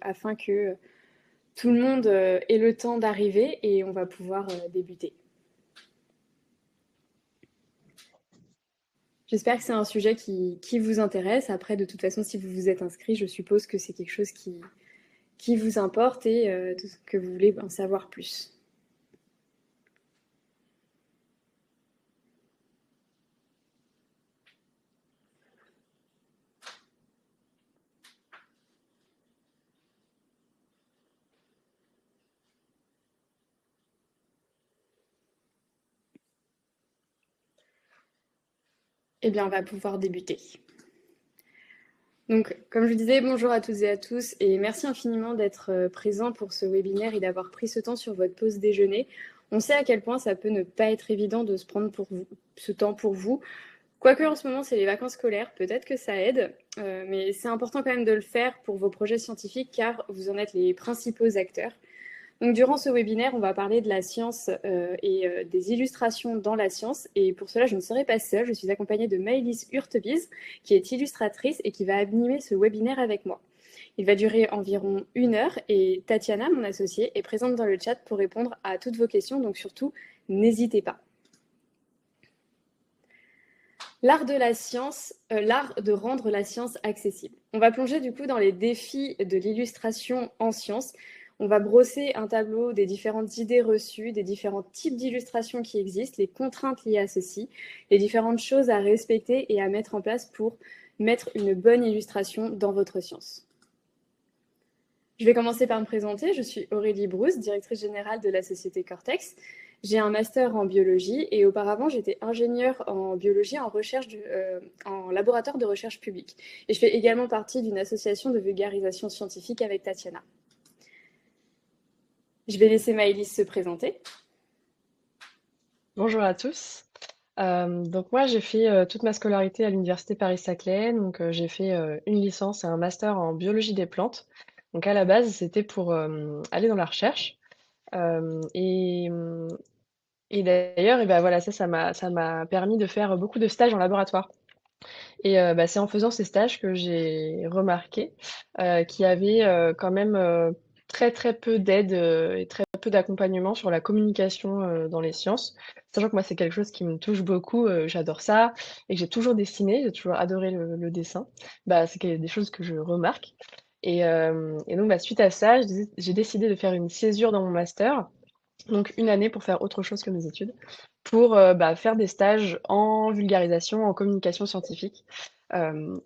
afin que tout le monde ait le temps d'arriver et on va pouvoir débuter. J'espère que c'est un sujet qui vous intéresse. Après, de toute façon, si vous vous êtes inscrit, je suppose que c'est quelque chose qui vous importe et que vous voulez en savoir plus. Eh bien, on va pouvoir débuter. Donc, comme je disais, bonjour à toutes et à tous et merci infiniment d'être présents pour ce webinaire et d'avoir pris ce temps sur votre pause déjeuner. On sait à quel point ça peut ne pas être évident de se prendre ce temps pour vous. Quoique en ce moment, c'est les vacances scolaires, peut-être que ça aide, mais c'est important quand même de le faire pour vos projets scientifiques car vous en êtes les principaux acteurs. Donc, durant ce webinaire, on va parler de la science et des illustrations dans la science. Et pour cela, je ne serai pas seule. Je suis accompagnée de Maëlys Hurtebise, qui est illustratrice et qui va animer ce webinaire avec moi. Il va durer environ 1 heure et Tatiana, mon associée, est présente dans le chat pour répondre à toutes vos questions. Donc surtout, n'hésitez pas. L'art de la science, l'art de rendre la science accessible. On va plonger du coup dans les défis de l'illustration en sciences. On va brosser un tableau des différentes idées reçues, des différents types d'illustrations qui existent, les contraintes liées à ceci, les différentes choses à respecter et à mettre en place pour mettre une bonne illustration dans votre science. Je vais commencer par me présenter. Je suis Aurélie Brousse, directrice générale de la société Cortex. J'ai un master en biologie et auparavant, j'étais ingénieure en biologie en laboratoire de recherche publique. Et je fais également partie d'une association de vulgarisation scientifique avec Tatiana. Je vais laisser Maëlys se présenter. Bonjour à tous. Donc moi, j'ai fait toute ma scolarité à l'université Paris-Saclay. Donc j'ai fait une licence et un master en biologie des plantes. Donc à la base, c'était pour aller dans la recherche. Euh, et, hum, et d'ailleurs, et ben voilà, ça m'a permis de faire beaucoup de stages en laboratoire. Et bah, c'est en faisant ces stages que j'ai remarqué qu'il y avait quand même très très peu d'aide et très peu d'accompagnement sur la communication dans les sciences. Sachant que moi, c'est quelque chose qui me touche beaucoup, j'adore ça, et que j'ai toujours dessiné, j'ai toujours adoré le dessin. Bah, des choses que je remarque. Et donc, bah, suite à ça, j'ai décidé de faire une césure dans mon master, donc 1 année pour faire autre chose que mes études, pour bah, faire des stages en vulgarisation, en communication scientifique.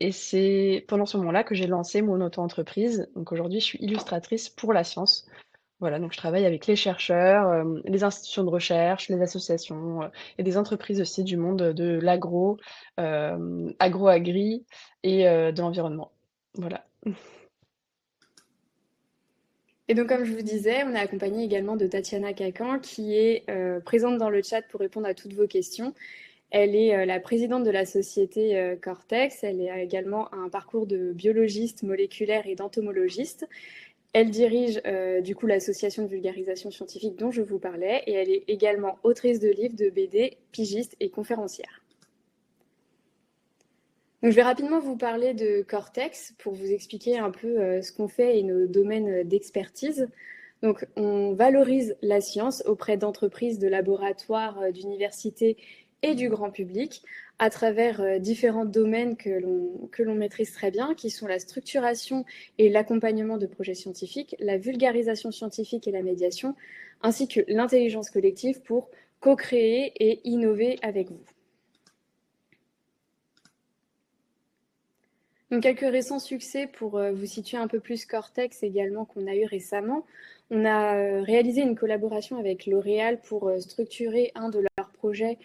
Et c'est pendant ce moment-là que j'ai lancé mon auto-entreprise. Donc aujourd'hui, je suis illustratrice pour la science. Voilà, donc je travaille avec les chercheurs, les institutions de recherche, les associations et des entreprises aussi du monde de l'agro, agro-agri et de l'environnement. Voilà. Et donc, comme je vous disais, on est accompagné également de Tatiana Kakan, qui est présente dans le chat pour répondre à toutes vos questions. Elle est la présidente de la société Cortex. Elle a également un parcours de biologiste moléculaire et d'entomologiste. Elle dirige du coup l'association de vulgarisation scientifique dont je vous parlais et elle est également autrice de livres, de BD, pigiste et conférencière. Donc, je vais rapidement vous parler de Cortex pour vous expliquer un peu ce qu'on fait et nos domaines d'expertise. Donc, on valorise la science auprès d'entreprises, de laboratoires, d'universités et du grand public à travers différents domaines que l'on maîtrise très bien, qui sont la structuration et l'accompagnement de projets scientifiques, la vulgarisation scientifique et la médiation, ainsi que l'intelligence collective pour co-créer et innover avec vous. Donc, quelques récents succès pour vous situer un peu plus Cortex également qu'on a eu récemment. On a réalisé une collaboration avec L'Oréal pour structurer un de leurs projets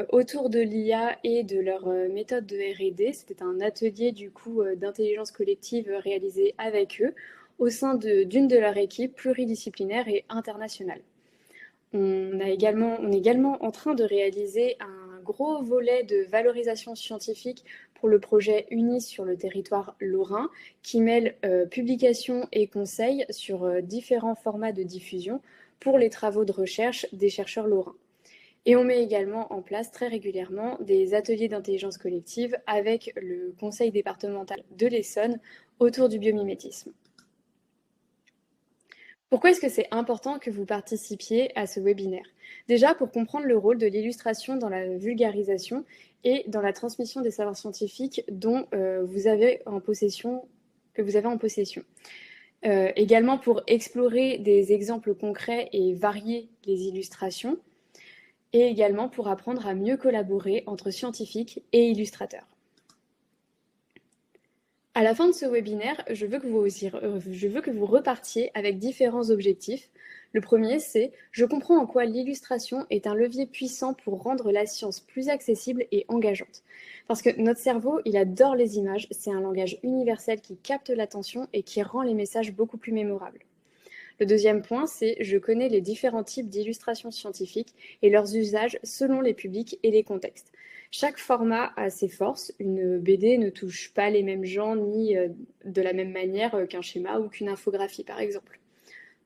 autour de l'IA et de leur méthode de R&D. C'était un atelier du coup d'intelligence collective réalisé avec eux au sein d'une de leurs équipes pluridisciplinaires et internationales. On est également en train de réaliser un gros volet de valorisation scientifique pour le projet UNIS sur le territoire lorrain, qui mêle publication et conseils sur différents formats de diffusion pour les travaux de recherche des chercheurs lorrains. Et on met également en place très régulièrement des ateliers d'intelligence collective avec le conseil départemental de l'Essonne autour du biomimétisme. Pourquoi est-ce que c'est important que vous participiez à ce webinaire? Déjà, pour comprendre le rôle de l'illustration dans la vulgarisation et dans la transmission des savoirs scientifiques dont vous avez en possession, que vous avez en possession. Également pour explorer des exemples concrets et varier les illustrations, et également pour apprendre à mieux collaborer entre scientifiques et illustrateurs. À la fin de ce webinaire, je veux que vous repartiez avec différents objectifs. Le premier, c'est « Je comprends en quoi l'illustration est un levier puissant pour rendre la science plus accessible et engageante. » Parce que notre cerveau, il adore les images, c'est un langage universel qui capte l'attention et qui rend les messages beaucoup plus mémorables. Le deuxième point, c'est « Je connais les différents types d'illustrations scientifiques et leurs usages selon les publics et les contextes. » Chaque format a ses forces. Une BD ne touche pas les mêmes gens ni de la même manière qu'un schéma ou qu'une infographie, par exemple.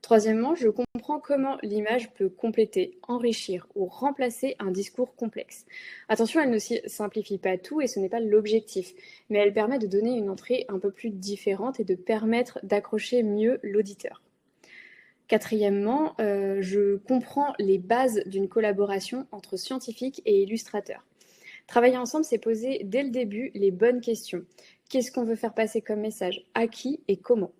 Troisièmement, je comprends comment l'image peut compléter, enrichir ou remplacer un discours complexe. Attention, elle ne simplifie pas tout et ce n'est pas l'objectif, mais elle permet de donner une entrée un peu plus différente et de permettre d'accrocher mieux l'auditeur. Quatrièmement, je comprends les bases d'une collaboration entre scientifiques et illustrateurs. Travailler ensemble, c'est poser dès le début les bonnes questions. Qu'est-ce qu'on veut faire passer comme message? À qui et comment?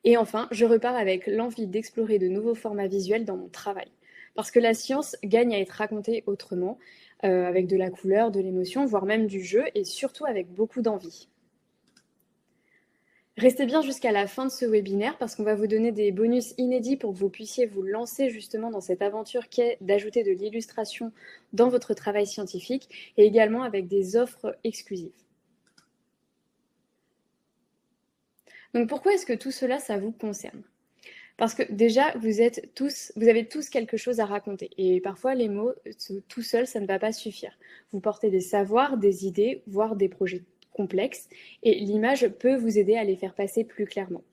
Et enfin, je repars avec l'envie d'explorer de nouveaux formats visuels dans mon travail. Parce que la science gagne à être racontée autrement, avec de la couleur, de l'émotion, voire même du jeu, et surtout avec beaucoup d'envie. Restez bien jusqu'à la fin de ce webinaire parce qu'on va vous donner des bonus inédits pour que vous puissiez vous lancer justement dans cette aventure qui est d'ajouter de l'illustration dans votre travail scientifique et également avec des offres exclusives. Donc pourquoi est-ce que tout cela, ça vous concerne? Parce que déjà, vous avez tous quelque chose à raconter. Et parfois, les mots, tout seuls, ça ne va pas suffire. Vous portez des savoirs, des idées, voire des projets complexes. Et l'image peut vous aider à les faire passer plus clairement.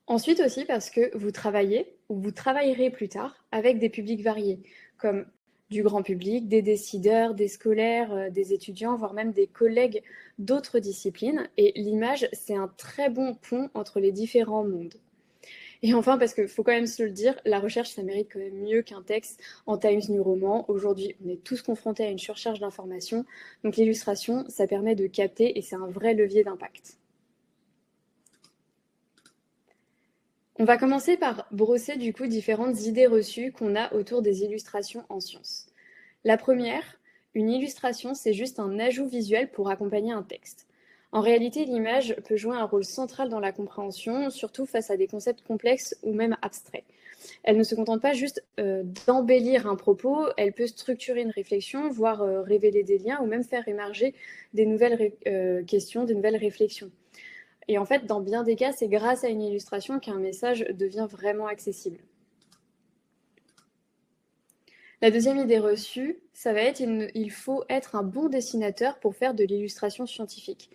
Ensuite aussi parce que vous travaillez, ou vous travaillerez plus tard, avec des publics variés, comme du grand public, des décideurs, des scolaires, des étudiants, voire même des collègues d'autres disciplines. Et l'image, c'est un très bon pont entre les différents mondes. Et enfin, parce qu'il faut quand même se le dire, la recherche, ça mérite quand même mieux qu'un texte en Times New Roman. Aujourd'hui, on est tous confrontés à une surcharge d'informations. Donc l'illustration, ça permet de capter et c'est un vrai levier d'impact. On va commencer par brosser du coup différentes idées reçues qu'on a autour des illustrations en sciences. La première, une illustration, c'est juste un ajout visuel pour accompagner un texte. En réalité, l'image peut jouer un rôle central dans la compréhension, surtout face à des concepts complexes ou même abstraits. Elle ne se contente pas juste d'embellir un propos, elle peut structurer une réflexion, voire révéler des liens ou même faire émerger des nouvelles questions, des nouvelles réflexions. Et en fait, dans bien des cas, c'est grâce à une illustration qu'un message devient vraiment accessible. La deuxième idée reçue, ça va être il faut être un bon dessinateur pour faire de l'illustration scientifique.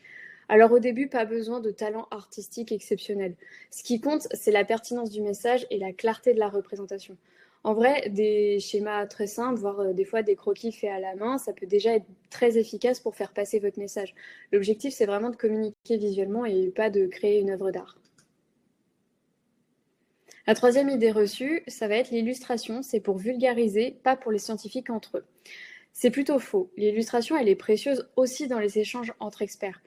Alors au début, pas besoin de talent artistique exceptionnel. Ce qui compte, c'est la pertinence du message et la clarté de la représentation. En vrai, des schémas très simples, voire des fois des croquis faits à la main, ça peut déjà être très efficace pour faire passer votre message. L'objectif, c'est vraiment de communiquer visuellement et pas de créer une œuvre d'art. La troisième idée reçue, ça va être l'illustration, c'est pour vulgariser, pas pour les scientifiques entre eux. C'est plutôt faux. L'illustration, elle est précieuse aussi dans les échanges entre experts.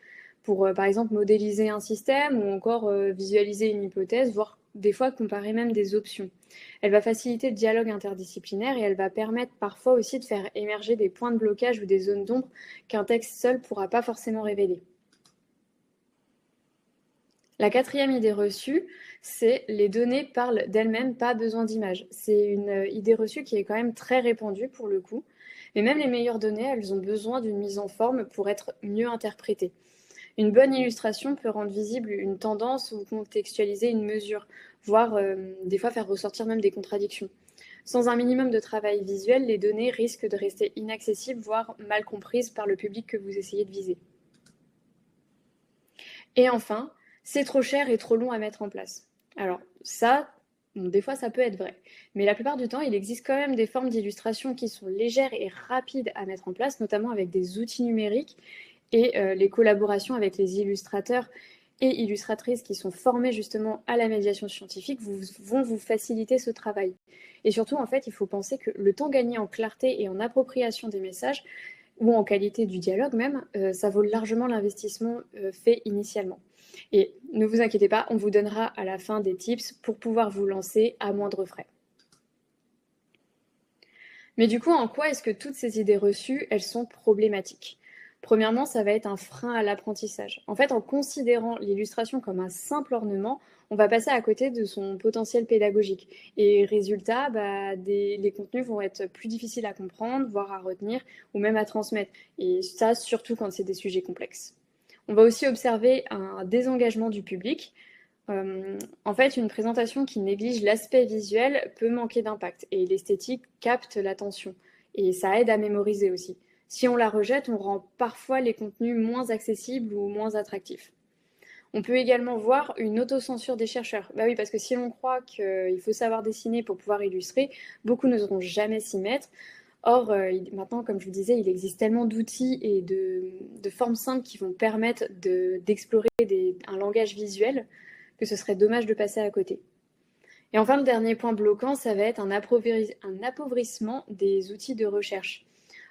Pour, par exemple, modéliser un système ou encore visualiser une hypothèse, voire des fois comparer même des options. Elle va faciliter le dialogue interdisciplinaire et elle va permettre parfois aussi de faire émerger des points de blocage ou des zones d'ombre qu'un texte seul ne pourra pas forcément révéler. La quatrième idée reçue, c'est les données parlent d'elles-mêmes, pas besoin d'images. C'est une idée reçue qui est quand même très répandue pour le coup. Mais même les meilleures données, elles ont besoin d'une mise en forme pour être mieux interprétées. Une bonne illustration peut rendre visible une tendance ou contextualiser une mesure, voire des fois faire ressortir même des contradictions. Sans un minimum de travail visuel, les données risquent de rester inaccessibles, voire mal comprises par le public que vous essayez de viser. Et enfin, c'est trop cher et trop long à mettre en place. Alors ça, des fois ça peut être vrai, mais la plupart du temps, il existe quand même des formes d'illustration qui sont légères et rapides à mettre en place, notamment avec des outils numériques et les collaborations avec les illustrateurs et illustratrices qui sont formées justement à la médiation scientifique vont vous faciliter ce travail. Et surtout, en fait, il faut penser que le temps gagné en clarté et en appropriation des messages, ou en qualité du dialogue même, ça vaut largement l'investissement fait initialement. Et ne vous inquiétez pas, on vous donnera à la fin des tips pour pouvoir vous lancer à moindre frais. Mais du coup, en quoi est-ce que toutes ces idées reçues, elles sont problématiques? Premièrement, ça va être un frein à l'apprentissage. En fait, en considérant l'illustration comme un simple ornement, on va passer à côté de son potentiel pédagogique. Et résultat, les contenus vont être plus difficiles à comprendre, voire à retenir, ou même à transmettre. Et ça, surtout quand c'est des sujets complexes. On va aussi observer un désengagement du public. En fait, une présentation qui néglige l'aspect visuel peut manquer d'impact et l'esthétique capte l'attention et ça aide à mémoriser aussi. Si on la rejette, on rend parfois les contenus moins accessibles ou moins attractifs. On peut également voir une autocensure des chercheurs. Bah oui, parce que si l'on croit qu'il faut savoir dessiner pour pouvoir illustrer, beaucoup n'oseront jamais s'y mettre. Or, maintenant, comme je vous disais, il existe tellement d'outils et de formes simples qui vont permettre d'explorer un langage visuel que ce serait dommage de passer à côté. Et enfin, le dernier point bloquant, ça va être un appauvrissement des outils de recherche.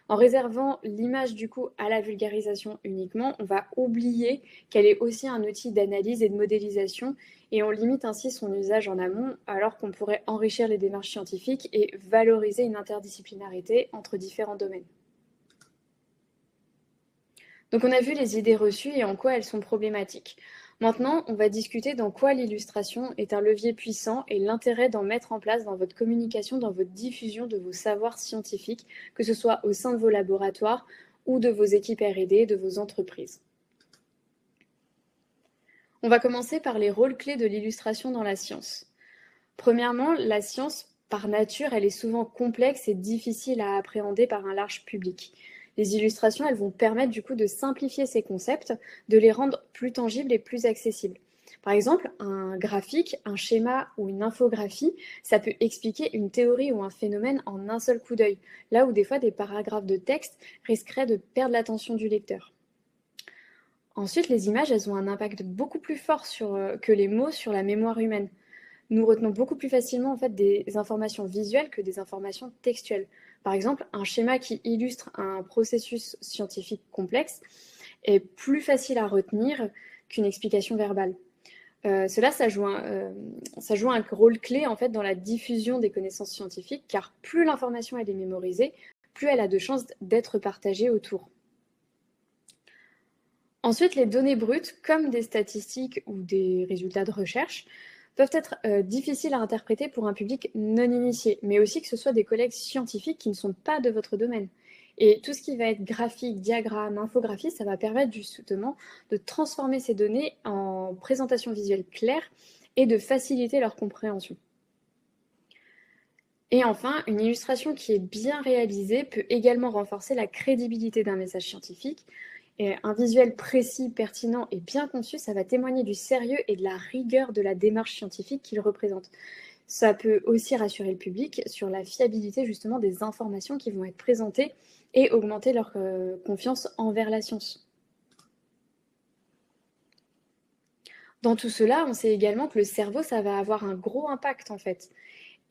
En réservant l'image du coup à la vulgarisation uniquement, on va oublier qu'elle est aussi un outil d'analyse et de modélisation et on limite ainsi son usage en amont alors qu'on pourrait enrichir les démarches scientifiques et valoriser une interdisciplinarité entre différents domaines. Donc on a vu les idées reçues et en quoi elles sont problématiques. Maintenant, on va discuter dans quoi l'illustration est un levier puissant et l'intérêt d'en mettre en place dans votre communication, dans votre diffusion de vos savoirs scientifiques, que ce soit au sein de vos laboratoires ou de vos équipes R&D, de vos entreprises. On va commencer par les rôles clés de l'illustration dans la science. Premièrement, la science, par nature, elle est souvent complexe et difficile à appréhender par un large public. Les illustrations, elles vont permettre du coup de simplifier ces concepts, de les rendre plus tangibles et plus accessibles. Par exemple, un graphique, un schéma ou une infographie, ça peut expliquer une théorie ou un phénomène en un seul coup d'œil, là où des fois des paragraphes de texte risqueraient de perdre l'attention du lecteur. Ensuite, les images, elles ont un impact beaucoup plus fort que les mots sur la mémoire humaine. Nous retenons beaucoup plus facilement en fait des informations visuelles que des informations textuelles. Par exemple, un schéma qui illustre un processus scientifique complexe est plus facile à retenir qu'une explication verbale. Ça joue un rôle clé en fait dans la diffusion des connaissances scientifiques, car plus l'information elle est mémorisée, plus elle a de chances d'être partagée autour. Ensuite, les données brutes, comme des statistiques ou des résultats de recherche, peuvent être difficiles à interpréter pour un public non initié, mais aussi que ce soit des collègues scientifiques qui ne sont pas de votre domaine. Et tout ce qui va être graphique, diagramme, infographie, ça va permettre justement de transformer ces données en présentation visuelle claire et de faciliter leur compréhension. Et enfin, une illustration qui est bien réalisée peut également renforcer la crédibilité d'un message scientifique. Et un visuel précis, pertinent et bien conçu, ça va témoigner du sérieux et de la rigueur de la démarche scientifique qu'il représente. Ça peut aussi rassurer le public sur la fiabilité justement des informations qui vont être présentées et augmenter leur confiance envers la science. Dans tout cela, on sait également que le cerveau, ça va avoir un gros impact en fait.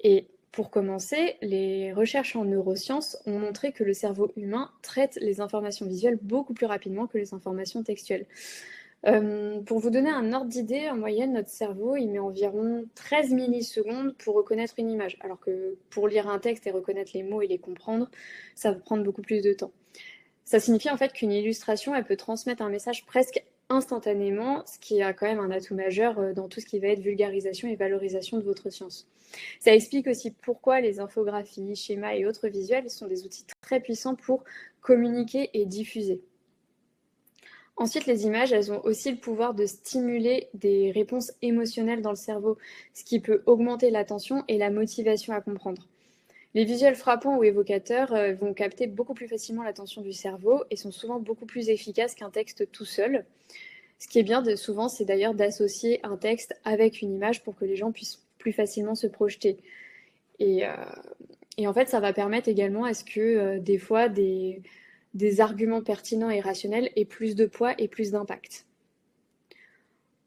Et pour commencer, les recherches en neurosciences ont montré que le cerveau humain traite les informations visuelles beaucoup plus rapidement que les informations textuelles. Pour vous donner un ordre d'idée, en moyenne, notre cerveau, il met environ 13 millisecondes pour reconnaître une image, alors que pour lire un texte et reconnaître les mots et les comprendre, ça va prendre beaucoup plus de temps. Ça signifie en fait qu'une illustration, elle peut transmettre un message presque instantanément, ce qui a quand même un atout majeur dans tout ce qui va être vulgarisation et valorisation de votre science. Ça explique aussi pourquoi les infographies, schémas et autres visuels sont des outils très puissants pour communiquer et diffuser. Ensuite, les images, elles ont aussi le pouvoir de stimuler des réponses émotionnelles dans le cerveau, ce qui peut augmenter l'attention et la motivation à comprendre. Les visuels frappants ou évocateurs vont capter beaucoup plus facilement l'attention du cerveau et sont souvent beaucoup plus efficaces qu'un texte tout seul. Ce qui est bien souvent, c'est d'ailleurs d'associer un texte avec une image pour que les gens puissent plus facilement se projeter. Et en fait, ça va permettre également à ce que des fois, des arguments pertinents et rationnels aient plus de poids et plus d'impact.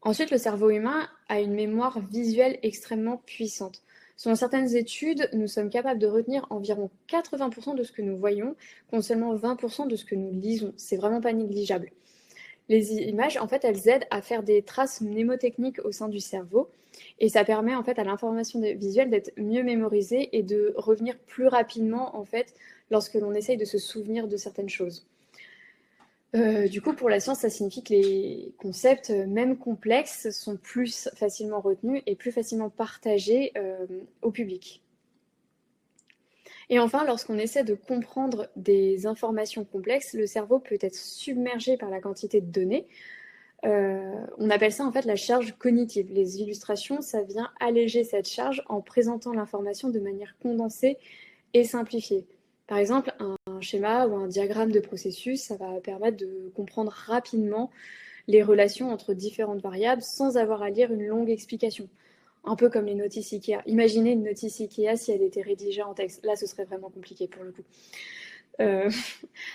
Ensuite, le cerveau humain a une mémoire visuelle extrêmement puissante. Selon certaines études, nous sommes capables de retenir environ 80% de ce que nous voyons, contre seulement 20% de ce que nous lisons. C'est vraiment pas négligeable. Les images, en fait, elles aident à faire des traces mnémotechniques au sein du cerveau et ça permet en fait à l'information visuelle d'être mieux mémorisée et de revenir plus rapidement en fait lorsque l'on essaye de se souvenir de certaines choses. Du coup, pour la science, ça signifie que les concepts, même complexes, sont plus facilement retenus et plus facilement partagés au public. Et enfin, lorsqu'on essaie de comprendre des informations complexes, le cerveau peut être submergé par la quantité de données. On appelle ça en fait la charge cognitive. Les illustrations, ça vient alléger cette charge en présentant l'information de manière condensée et simplifiée. Par exemple, un schéma ou un diagramme de processus, ça va permettre de comprendre rapidement les relations entre différentes variables sans avoir à lire une longue explication. Un peu comme les notices IKEA. Imaginez une notice IKEA si elle était rédigée en texte. Là, ce serait vraiment compliqué pour le coup. Euh,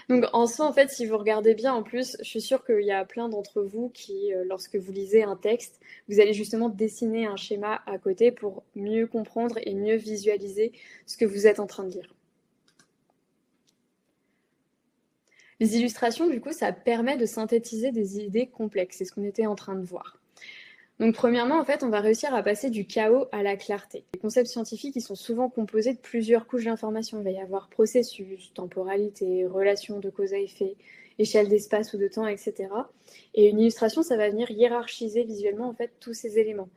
Donc en soi, en fait, si vous regardez bien, en plus, je suis sûre qu'il y a plein d'entre vous qui, lorsque vous lisez un texte, vous allez justement dessiner un schéma à côté pour mieux comprendre et mieux visualiser ce que vous êtes en train de lire. Les illustrations, du coup, ça permet de synthétiser des idées complexes. C'est ce qu'on était en train de voir. Donc premièrement, en fait, on va réussir à passer du chaos à la clarté. Les concepts scientifiques, ils sont souvent composés de plusieurs couches d'informations. Il va y avoir processus, temporalité, relation de cause à effet, échelle d'espace ou de temps, etc. Et une illustration, ça va venir hiérarchiser visuellement en fait tous ces éléments.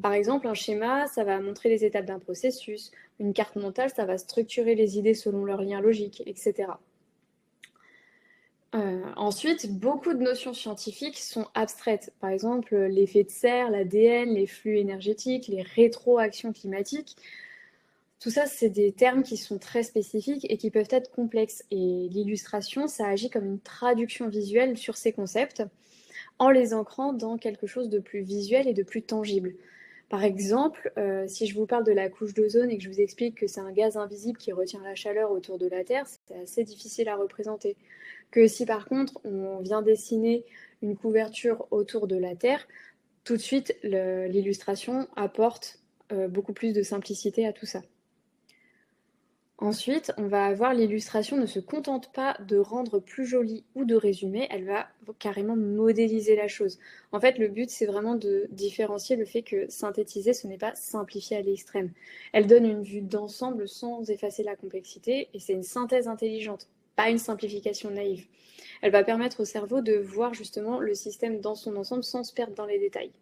Par exemple, un schéma, ça va montrer les étapes d'un processus. Une carte mentale, ça va structurer les idées selon leur lien logique, etc. Ensuite, beaucoup de notions scientifiques sont abstraites. Par exemple, l'effet de serre, l'ADN, les flux énergétiques, les rétroactions climatiques. Tout ça, c'est des termes qui sont très spécifiques et qui peuvent être complexes. Et l'illustration, ça agit comme une traduction visuelle sur ces concepts en les ancrant dans quelque chose de plus visuel et de plus tangible. Par exemple, si je vous parle de la couche d'ozone et que je vous explique que c'est un gaz invisible qui retient la chaleur autour de la Terre, c'est assez difficile à représenter. Que si par contre on vient dessiner une couverture autour de la Terre, tout de suite l'illustration apporte beaucoup plus de simplicité à tout ça. Ensuite, on va avoir l'illustration ne se contente pas de rendre plus jolie ou de résumer, elle va carrément modéliser la chose. En fait, le but, c'est vraiment de différencier le fait que synthétiser, ce n'est pas simplifier à l'extrême. Elle donne une vue d'ensemble sans effacer la complexité, et c'est une synthèse intelligente, pas une simplification naïve. Elle va permettre au cerveau de voir justement le système dans son ensemble sans se perdre dans les détails.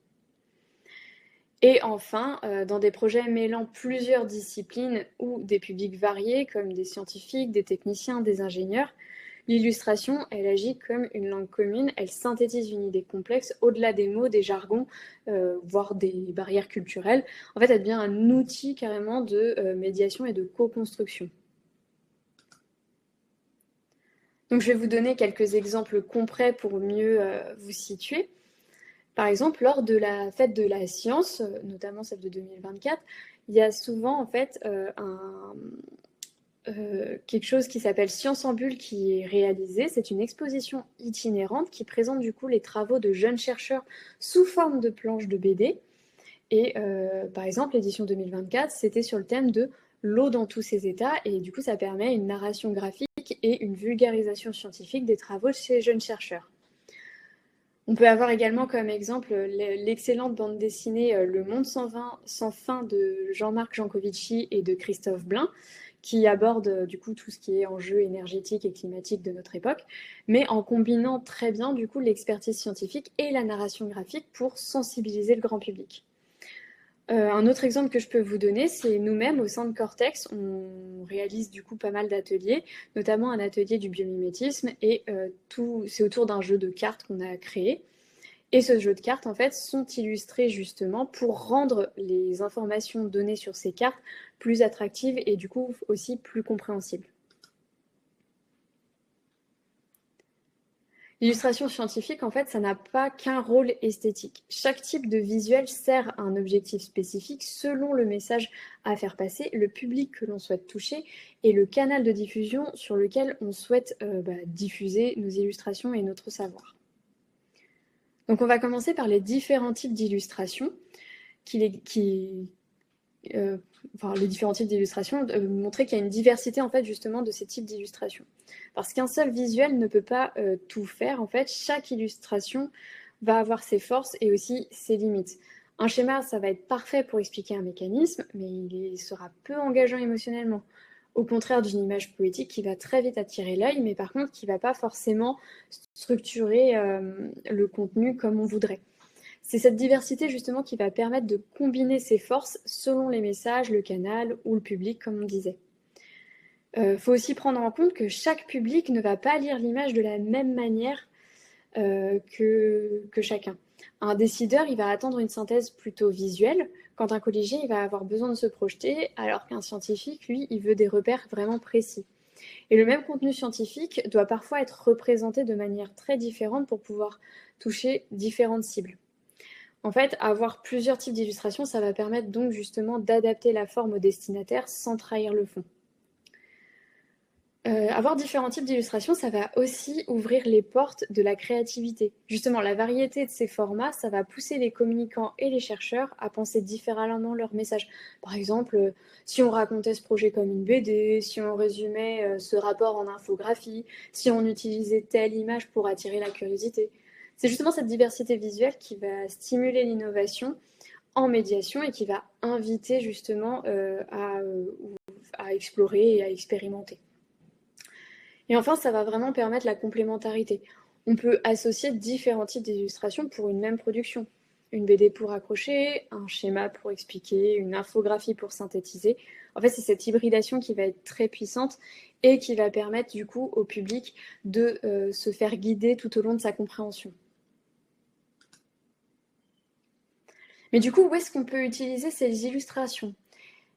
Et enfin, dans des projets mêlant plusieurs disciplines ou des publics variés, comme des scientifiques, des techniciens, des ingénieurs, l'illustration, elle agit comme une langue commune, elle synthétise une idée complexe au-delà des mots, des jargons, voire des barrières culturelles. En fait, elle devient un outil carrément de médiation et de co-construction. Donc, je vais vous donner quelques exemples concrets pour mieux vous situer. Par exemple, lors de la fête de la science, notamment celle de 2024, il y a souvent en fait quelque chose qui s'appelle Science en bulle qui est réalisé. C'est une exposition itinérante qui présente du coup les travaux de jeunes chercheurs sous forme de planches de BD. Et par exemple, l'édition 2024, c'était sur le thème de l'eau dans tous ses états. Et du coup, ça permet une narration graphique et une vulgarisation scientifique des travaux de ces jeunes chercheurs. On peut avoir également comme exemple l'excellente bande dessinée Le Monde sans fin de Jean-Marc Jancovici et de Christophe Blain, qui aborde du coup tout ce qui est enjeux énergétiques et climatiques de notre époque, mais en combinant très bien du coup l'expertise scientifique et la narration graphique pour sensibiliser le grand public. Un autre exemple que je peux vous donner, c'est nous-mêmes au sein de Cortex, on réalise du coup pas mal d'ateliers, notamment un atelier du biomimétisme, et c'est autour d'un jeu de cartes qu'on a créé. Et ce jeu de cartes, en fait, sont illustrés justement pour rendre les informations données sur ces cartes plus attractives et du coup aussi plus compréhensibles. L'illustration scientifique, en fait, ça n'a pas qu'un rôle esthétique. Chaque type de visuel sert à un objectif spécifique selon le message à faire passer, le public que l'on souhaite toucher et le canal de diffusion sur lequel on souhaite diffuser nos illustrations et notre savoir. Donc on va commencer par les différents types d'illustrations, les différents types d'illustrations, montrer qu'il y a une diversité en fait justement de ces types d'illustrations. Parce qu'un seul visuel ne peut pas tout faire, en fait, chaque illustration va avoir ses forces et aussi ses limites. Un schéma, ça va être parfait pour expliquer un mécanisme, mais il sera peu engageant émotionnellement. Au contraire d'une image poétique qui va très vite attirer l'œil, mais par contre qui ne va pas forcément structurer le contenu comme on voudrait. C'est cette diversité justement qui va permettre de combiner ses forces selon les messages, le canal ou le public, comme on disait. Faut aussi prendre en compte que chaque public ne va pas lire l'image de la même manière que chacun. Un décideur, il va attendre une synthèse plutôt visuelle, quand un collégien, il va avoir besoin de se projeter, alors qu'un scientifique, lui, il veut des repères vraiment précis. Et le même contenu scientifique doit parfois être représenté de manière très différente pour pouvoir toucher différentes cibles. En fait, avoir plusieurs types d'illustrations, ça va permettre donc justement d'adapter la forme au destinataire sans trahir le fond. Avoir différents types d'illustrations, ça va aussi ouvrir les portes de la créativité. Justement, la variété de ces formats, ça va pousser les communicants et les chercheurs à penser différemment leur message. Par exemple, si on racontait ce projet comme une BD, si on résumait ce rapport en infographie, si on utilisait telle image pour attirer la curiosité. C'est justement cette diversité visuelle qui va stimuler l'innovation en médiation et qui va inviter justement à explorer et à expérimenter. Et enfin, ça va vraiment permettre la complémentarité. On peut associer différents types d'illustrations pour une même production. Une BD pour accrocher, un schéma pour expliquer, une infographie pour synthétiser. En fait, c'est cette hybridation qui va être très puissante et qui va permettre du coup au public de se faire guider tout au long de sa compréhension. Mais du coup, où est-ce qu'on peut utiliser ces illustrations?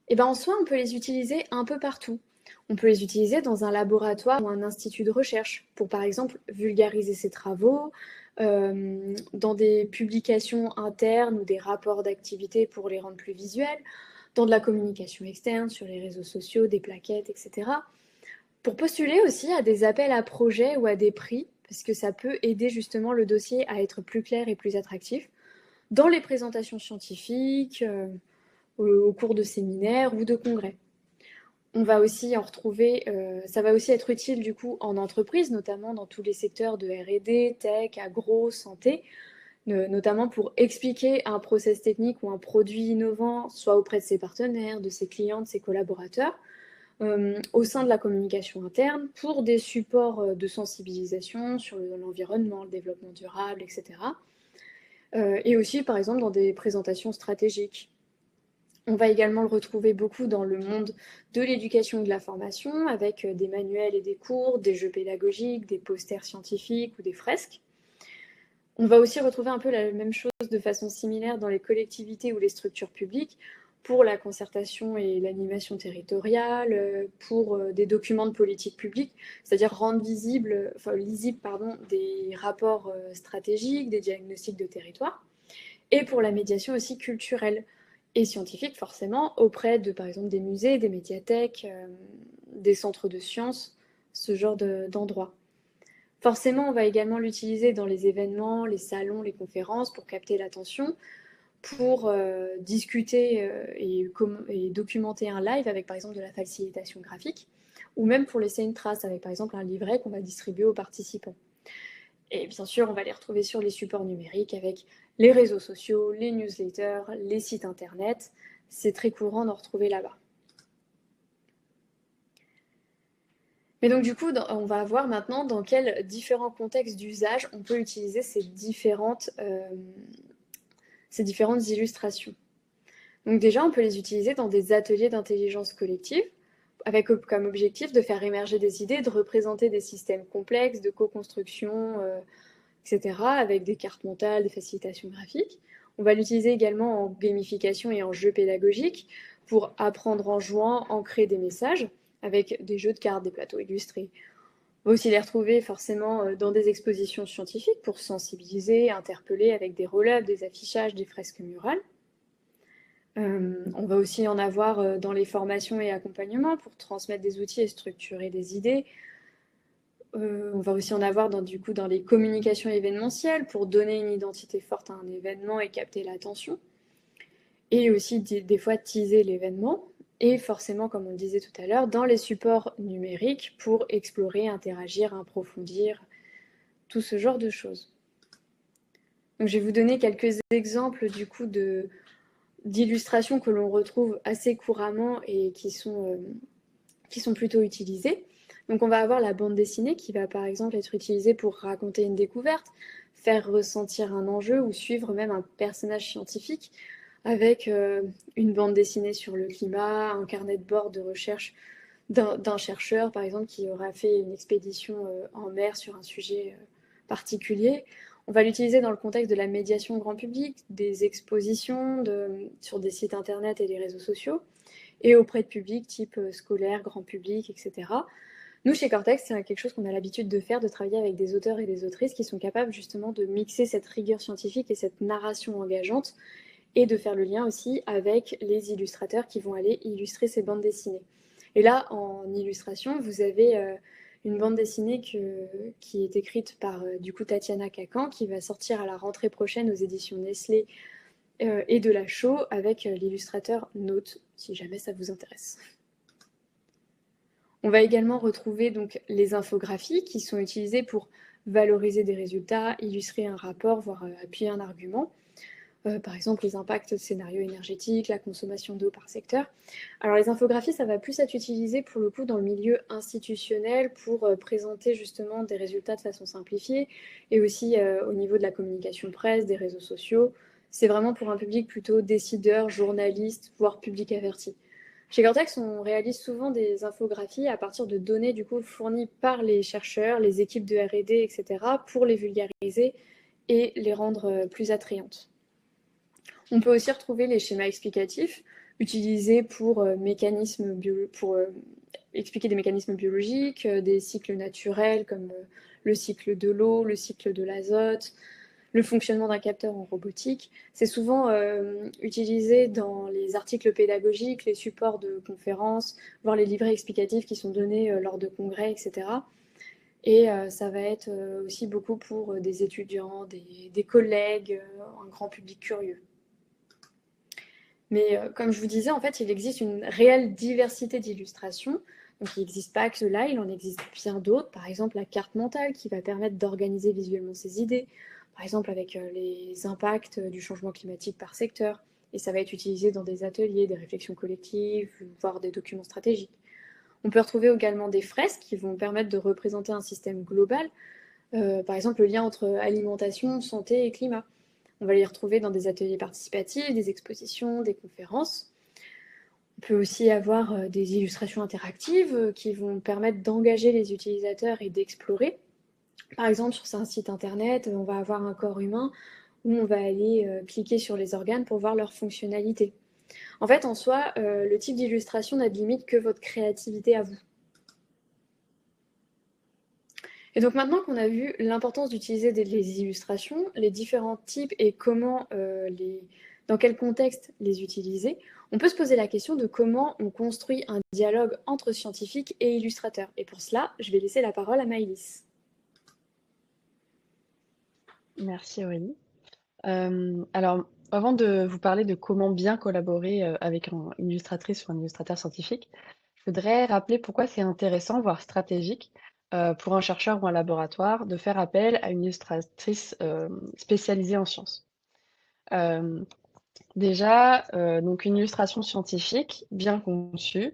Eh bien, en soi, on peut les utiliser un peu partout. On peut les utiliser dans un laboratoire ou un institut de recherche pour, par exemple, vulgariser ses travaux, dans des publications internes ou des rapports d'activité pour les rendre plus visuels, dans de la communication externe, sur les réseaux sociaux, des plaquettes, etc. Pour postuler aussi à des appels à projets ou à des prix, parce que ça peut aider justement le dossier à être plus clair et plus attractif, dans les présentations scientifiques, au cours de séminaires ou de congrès. On va aussi en retrouver, ça va aussi être utile du coup en entreprise, notamment dans tous les secteurs de R&D, tech, agro, santé, notamment pour expliquer un process technique ou un produit innovant, soit auprès de ses partenaires, de ses clients, de ses collaborateurs, au sein de la communication interne, pour des supports de sensibilisation sur l'environnement, le développement durable, etc. Et aussi, par exemple, dans des présentations stratégiques. On va également le retrouver beaucoup dans le monde de l'éducation et de la formation, avec des manuels et des cours, des jeux pédagogiques, des posters scientifiques ou des fresques. On va aussi retrouver un peu la même chose de façon similaire dans les collectivités ou les structures publiques, pour la concertation et l'animation territoriale, pour des documents de politique publique, c'est-à-dire rendre lisibles des rapports stratégiques, des diagnostics de territoire, et pour la médiation aussi culturelle et scientifique forcément, auprès de, par exemple, des musées, des médiathèques, des centres de sciences, ce genre d'endroits. Forcément, on va également l'utiliser dans les événements, les salons, les conférences, pour capter l'attention, pour discuter et documenter un live avec, par exemple, de la facilitation graphique, ou même pour laisser une trace avec, par exemple, un livret qu'on va distribuer aux participants. Et bien sûr, on va les retrouver sur les supports numériques avec les réseaux sociaux, les newsletters, les sites internet. C'est très courant d'en retrouver là-bas. Mais donc du coup, on va voir maintenant dans quels différents contextes d'usage on peut utiliser ces différentes illustrations. Donc déjà, on peut les utiliser dans des ateliers d'intelligence collective, avec comme objectif de faire émerger des idées, de représenter des systèmes complexes, de co-construction, etc., avec des cartes mentales, des facilitations graphiques. On va l'utiliser également en gamification et en jeu pédagogique pour apprendre en jouant, ancrer des messages avec des jeux de cartes, des plateaux illustrés. On va aussi les retrouver forcément dans des expositions scientifiques pour sensibiliser, interpeller avec des roll-ups, des affichages, des fresques murales. On va aussi en avoir dans les formations et accompagnements pour transmettre des outils et structurer des idées. On va aussi en avoir dans les communications événementielles pour donner une identité forte à un événement et capter l'attention. Et aussi des fois teaser l'événement. Et forcément, comme on le disait tout à l'heure, dans les supports numériques pour explorer, interagir, approfondir, tout ce genre de choses. Donc, je vais vous donner quelques exemples d'illustrations que l'on retrouve assez couramment et qui sont plutôt utilisées. Donc on va avoir la bande dessinée qui va par exemple être utilisée pour raconter une découverte, faire ressentir un enjeu ou suivre même un personnage scientifique avec une bande dessinée sur le climat, un carnet de bord de recherche d'un chercheur par exemple qui aura fait une expédition en mer sur un sujet particulier. On va l'utiliser dans le contexte de la médiation grand public, des expositions sur des sites internet et les réseaux sociaux, et auprès de publics type scolaire, grand public, etc. Nous, chez Cortex, c'est quelque chose qu'on a l'habitude de faire, de travailler avec des auteurs et des autrices qui sont capables justement de mixer cette rigueur scientifique et cette narration engageante et de faire le lien aussi avec les illustrateurs qui vont aller illustrer ces bandes dessinées. Et là, en illustration, vous avez une bande dessinée qui est écrite par Tatiana Kakan, qui va sortir à la rentrée prochaine aux éditions Nestlé et de la Chaux avec l'illustrateur Note, si jamais ça vous intéresse. On va également retrouver donc les infographies qui sont utilisées pour valoriser des résultats, illustrer un rapport, voire appuyer un argument. Par exemple, les impacts de scénario énergétique, la consommation d'eau par secteur. Alors les infographies, ça va plus être utilisé pour le coup dans le milieu institutionnel pour présenter justement des résultats de façon simplifiée et aussi au niveau de la communication presse, des réseaux sociaux. C'est vraiment pour un public plutôt décideur, journaliste, voire public averti. Chez Cortex, on réalise souvent des infographies à partir de données du coup fournies par les chercheurs, les équipes de R&D, etc., pour les vulgariser et les rendre plus attrayantes. On peut aussi retrouver les schémas explicatifs utilisés pour expliquer des mécanismes biologiques, des cycles naturels comme le cycle de l'eau, le cycle de l'azote, le fonctionnement d'un capteur en robotique. C'est souvent utilisé dans les articles pédagogiques, les supports de conférences, voire les livrets explicatifs qui sont donnés lors de congrès, etc. Et ça va être aussi beaucoup pour des étudiants, des collègues, un grand public curieux. Mais comme je vous disais, en fait, il existe une réelle diversité d'illustrations. Donc il n'existe pas que cela, il en existe bien d'autres. Par exemple, la carte mentale qui va permettre d'organiser visuellement ses idées. Par exemple, avec les impacts du changement climatique par secteur. Et ça va être utilisé dans des ateliers, des réflexions collectives, voire des documents stratégiques. On peut retrouver également des fresques qui vont permettre de représenter un système global. Par exemple, le lien entre alimentation, santé et climat. On va les retrouver dans des ateliers participatifs, des expositions, des conférences. On peut aussi avoir des illustrations interactives qui vont permettre d'engager les utilisateurs et d'explorer. Par exemple, sur un site internet, on va avoir un corps humain où on va aller cliquer sur les organes pour voir leur fonctionnalité. En fait, en soi, le type d'illustration n'a de limite que votre créativité à vous. Et donc maintenant qu'on a vu l'importance d'utiliser les illustrations, les différents types et dans quel contexte les utiliser, on peut se poser la question de comment on construit un dialogue entre scientifiques et illustrateurs. Et pour cela, je vais laisser la parole à Maëlys. Merci Aurélie. Alors, avant de vous parler de comment bien collaborer avec une illustratrice ou un illustrateur scientifique, je voudrais rappeler pourquoi c'est intéressant, voire stratégique, pour un chercheur ou un laboratoire de faire appel à une illustratrice spécialisée en sciences. Euh, Déjà, donc une illustration scientifique bien conçue,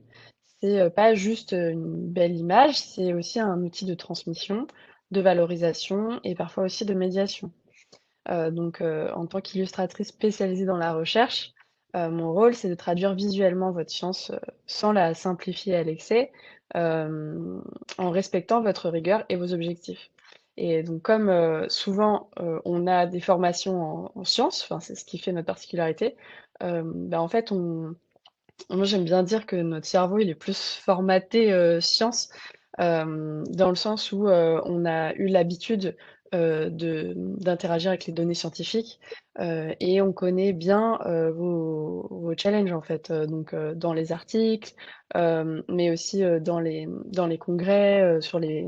c'est pas juste une belle image, c'est aussi un outil de transmission, de valorisation et parfois aussi de médiation. En tant qu'illustratrice spécialisée dans la recherche, mon rôle, c'est de traduire visuellement votre science, sans la simplifier à l'excès, en respectant votre rigueur et vos objectifs. Et donc comme, souvent, on a des formations en sciences, enfin, c'est ce qui fait notre particularité, en fait, moi, j'aime bien dire que notre cerveau, il est plus formaté, science, dans le sens où, on a eu l'habitude, d'interagir avec les données scientifiques, et on connaît bien, vos challenges, en fait, donc dans les articles, mais aussi, dans les congrès, sur les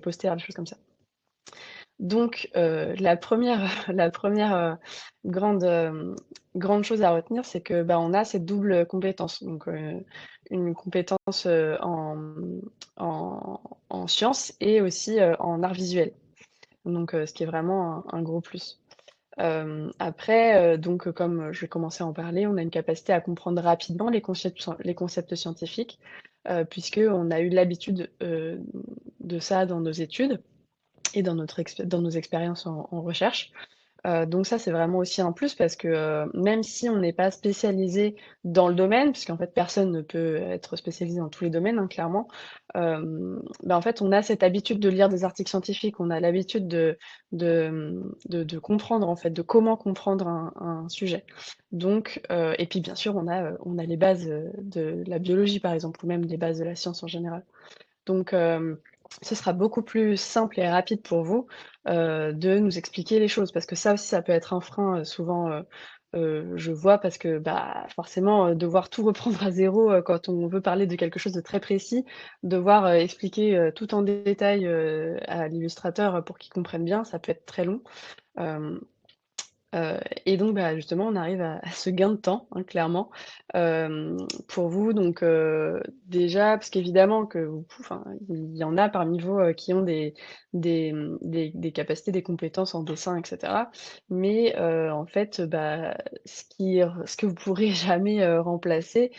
posters, des choses comme ça. Donc la première la première grande, grande chose à retenir, c'est que, bah, on a cette double compétence. Donc une compétence, en en sciences et aussi, en arts visuels. Donc ce qui est vraiment un gros plus. Après, donc comme je vais commencer à en parler, on a une capacité à comprendre rapidement les concepts scientifiques, puisqu'on a eu l'habitude, de ça dans nos études et dans nos expériences en recherche. Donc ça, c'est vraiment aussi un plus parce que, même si on n'est pas spécialisé dans le domaine, puisqu'en fait personne ne peut être spécialisé dans tous les domaines, hein, clairement, bah, en fait, on a cette habitude de lire des articles scientifiques, on a l'habitude de comprendre, en fait, de comment comprendre un sujet. Donc et puis bien sûr, on a les bases, de la biologie, par exemple, ou même les bases de la science en général. Donc, ce sera beaucoup plus simple et rapide pour vous, de nous expliquer les choses. Parce que ça aussi, ça peut être un frein, souvent, je vois parce que, bah, forcément, devoir tout reprendre à zéro, quand on veut parler de quelque chose de très précis, devoir, expliquer, tout en détail, à l'illustrateur, pour qu'il comprenne bien, ça peut être très long. Hem et donc, bah, justement, on arrive à ce gain de temps, hein, clairement, pour vous. Donc, déjà, parce qu'évidemment que enfin, il y en a parmi vous, qui ont des capacités, des compétences en dessin et cetera. Mais, en fait, bah, ce que vous pourrez jamais, remplacer,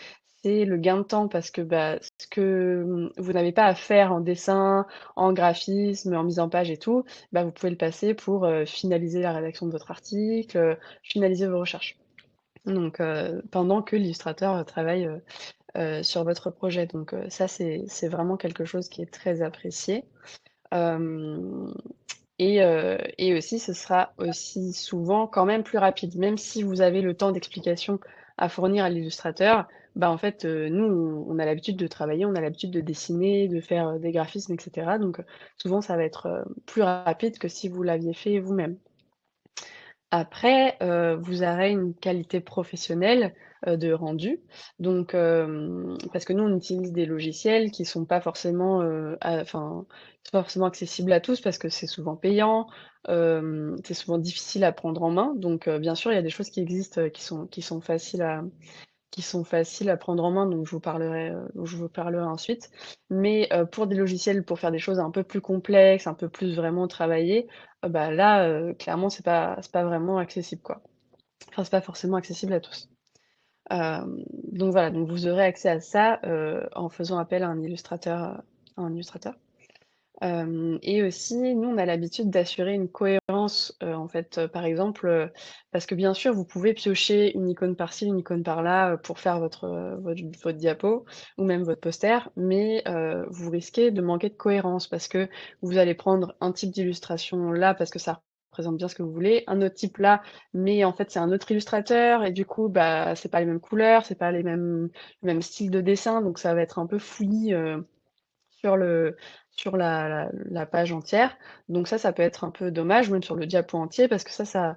c'est le gain de temps parce que, bah, ce que, vous n'avez pas à faire en dessin, en graphisme, en mise en page et tout, bah, vous pouvez le passer pour, finaliser la rédaction de votre article, finaliser vos recherches. Donc pendant que l'illustrateur, travaille, sur votre projet. Donc ça, c'est vraiment quelque chose qui est très apprécié. Hem et aussi, ce sera aussi souvent quand même plus rapide. Même si vous avez le temps d'explication à fournir à l'illustrateur, bah, en fait, nous, on a l'habitude de travailler, on a l'habitude de dessiner, de faire, des graphismes et cetera. Donc, souvent, ça va être, plus rapide que si vous l'aviez fait vous-même. Après, vous aurez une qualité professionnelle, de rendu. Donc, parce que nous, on utilise des logiciels qui sont pas forcément, enfin, c'est pas forcément accessibles à tous parce que c'est souvent payant, c'est souvent difficile à prendre en main. Donc, bien sûr, il y a des choses qui existent, qui sont faciles à prendre en main, donc dont je vous parlerai ensuite. Mais, pour des logiciels, pour faire des choses un peu plus complexes, un peu plus vraiment travaillées, bah, là, clairement, c'est pas vraiment accessible, quoi. Enfin, c'est pas forcément accessible à tous. Donc voilà, donc vous aurez accès à ça, en faisant appel à un illustrateur. Et aussi, nous, on a l'habitude d'assurer une cohérence, en fait, par exemple, parce que bien sûr, vous pouvez piocher une icône par-ci, une icône par-là, pour faire votre diapo ou même votre poster, mais vous risquez de manquer de cohérence parce que vous allez prendre un type d'illustration là, parce que ça représente bien ce que vous voulez, un autre type là, mais en fait, c'est un autre illustrateur et du coup, bah, c'est pas les mêmes couleurs, c'est pas le même style de dessin, donc ça va être un peu fouillis, sur le sur la page entière. Donc ça peut être un peu dommage, même sur le diapo entier, parce que ça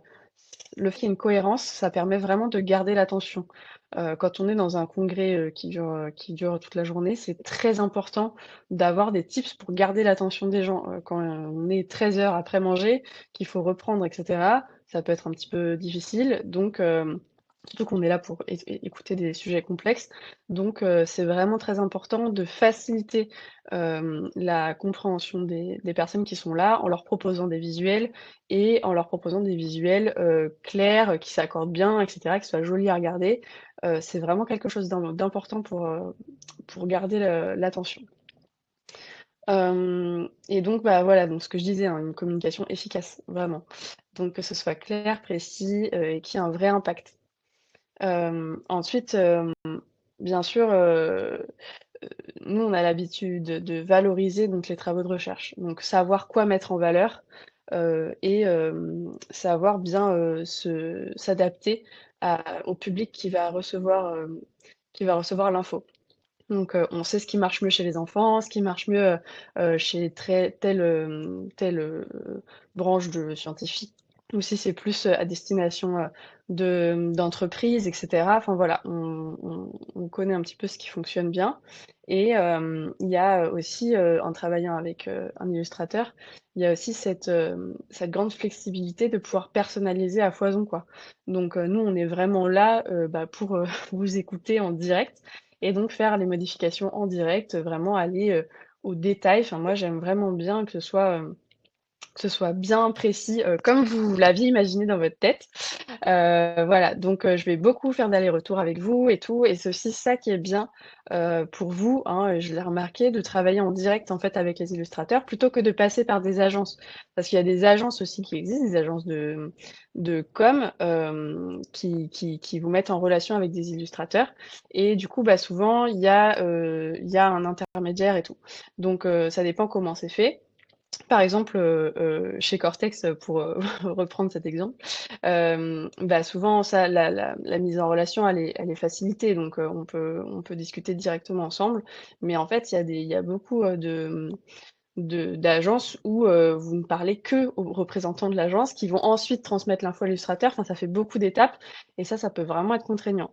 le fait qu'il y ait une cohérence, ça permet vraiment de garder l'attention. Quand on est dans un congrès, qui dure toute la journée, c'est très important d'avoir des tips pour garder l'attention des gens. Quand on est 13 heures après manger, qu'il faut reprendre et cetera, ça peut être un petit peu difficile. Donc surtout qu'on est là pour écouter des sujets complexes. Donc c'est vraiment très important de faciliter, la compréhension des personnes qui sont là, en leur proposant des visuels et en leur proposant des visuels, clairs, qui s'accordent bien et cetera, qui soient jolis à regarder. C'est vraiment quelque chose d'important pour garder l'attention. Et donc bah, voilà, donc ce que je disais, hein, une communication efficace, vraiment. Donc que ce soit clair, précis, et qui ait un vrai impact. Ensuite, bien sûr, nous, on a l'habitude de valoriser donc les travaux de recherche. Donc savoir quoi mettre en valeur, et savoir bien, se s'adapter à au public qui va recevoir l'info. Donc, on sait ce qui marche mieux chez les enfants, ce qui marche mieux, chez telle branche de scientifiques ou si c'est plus, à destination, d'entreprises et cetera. Enfin voilà, on connaît un petit peu ce qui fonctionne bien et il y a aussi, en travaillant avec, un illustrateur, il y a aussi cette grande flexibilité de pouvoir personnaliser à foison, quoi. Donc, nous, on est vraiment là, bah, pour, vous écouter en direct et donc faire les modifications en direct, vraiment aller, au détail. Enfin moi j'aime vraiment bien que ce soit bien précis, comme vous l'aviez imaginé dans votre tête. Voilà, donc je vais beaucoup faire d'aller-retour avec vous et tout et c'est aussi ça qui est bien, pour vous, hein, je l'ai remarqué, de travailler en direct, en fait, avec les illustrateurs plutôt que de passer par des agences. Parce qu'il y a des agences aussi qui existent, des agences de com, qui vous mettent en relation avec des illustrateurs et du coup, bah, souvent il y a un intermédiaire et tout. Donc ça dépend comment c'est fait. Par exemple, chez Cortex, pour, reprendre cet exemple, bah, souvent ça la mise en relation elle est facilitée donc on peut discuter directement ensemble. Mais en fait, il y a beaucoup, d'agences où, vous ne parlez que aux représentants de l'agence qui vont ensuite transmettre l'info à l'illustrateur. Enfin, ça fait beaucoup d'étapes et ça peut vraiment être contraignant.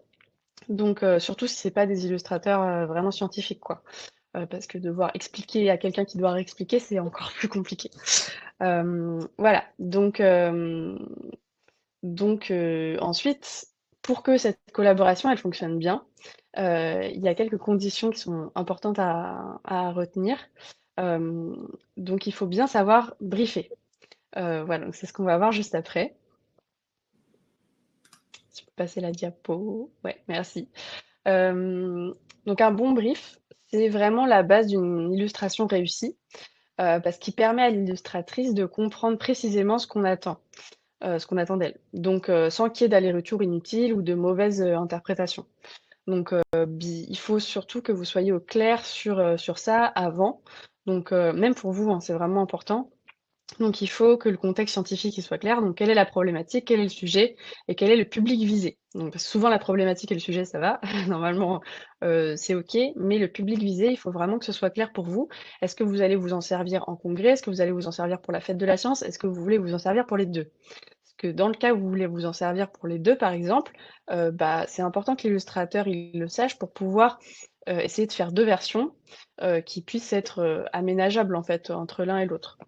Donc surtout si c'est pas des illustrateurs, vraiment scientifiques, quoi. Parce que devoir expliquer à quelqu'un qui doit réexpliquer, c'est encore plus compliqué. Voilà, ensuite, pour que cette collaboration, elle fonctionne bien, il y a quelques conditions qui sont importantes à retenir. Hem, donc il faut bien savoir briefer. Voilà, donc c'est ce qu'on va voir juste après. Si tu peux passer la diapo. Ouais, merci. Hem, donc un bon brief, c'est vraiment la base d'une illustration réussie, parce qu'il permet à l'illustratrice de comprendre précisément ce qu'on attend d'elle. Donc, sans qu'il y ait d'aller-retour inutile ou de mauvaises interprétations. Donc, il faut surtout que vous soyez au clair sur ça avant. Donc, même pour vous, hein, c'est vraiment important. Donc il faut que le contexte scientifique il soit clair. Donc quelle est la problématique, quel est le sujet et quel est le public visé? Donc parce que souvent la problématique et le sujet ça va, normalement, c'est OK, mais le public visé, il faut vraiment que ce soit clair pour vous. Est-ce que vous allez vous en servir en congrès? Est-ce que vous allez vous en servir pour la fête de la science? Est-ce que vous voulez vous en servir pour les 2? Parce que dans le cas où vous voulez vous en servir pour les 2, par exemple, bah, c'est important que l'illustrateur il le sache pour pouvoir, essayer de faire 2 versions, qui puissent être, aménageables en fait, entre l'un et l'autre.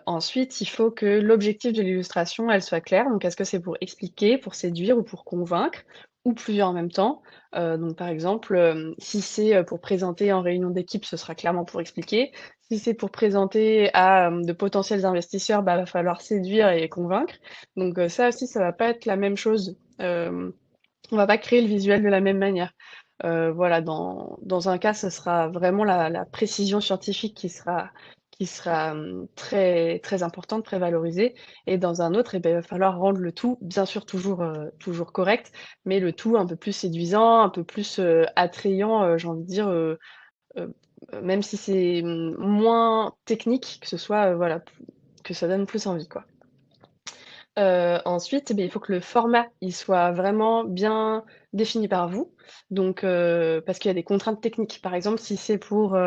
Ensuite, il faut que l'objectif de l'illustration, elle soit claire. Donc est-ce que c'est pour expliquer, pour séduire ou pour convaincre? Ou plusieurs en même temps? Donc par exemple, si c'est, pour présenter en réunion d'équipe, ce sera clairement pour expliquer. Si c'est pour présenter à, de potentiels investisseurs, bah, va falloir séduire et convaincre. Donc ça aussi, ça va pas être la même chose. On va pas créer le visuel de la même manière. Voilà, dans un cas, ce sera vraiment la précision scientifique qui sera, très très importante, très valorisée et dans un autre, et beh, il va falloir rendre le tout, bien sûr toujours correct, mais le tout un peu plus séduisant, un peu plus, attrayant, j'ai envie de dire, heu, même si c'est, moins technique, que ce soit, voilà, que ça donne plus envie, quoi. Ensuite, beh, il faut que le format, il soit vraiment bien défini par vous. Donc, parce qu'il y a des contraintes techniques. Par exemple, si c'est pour,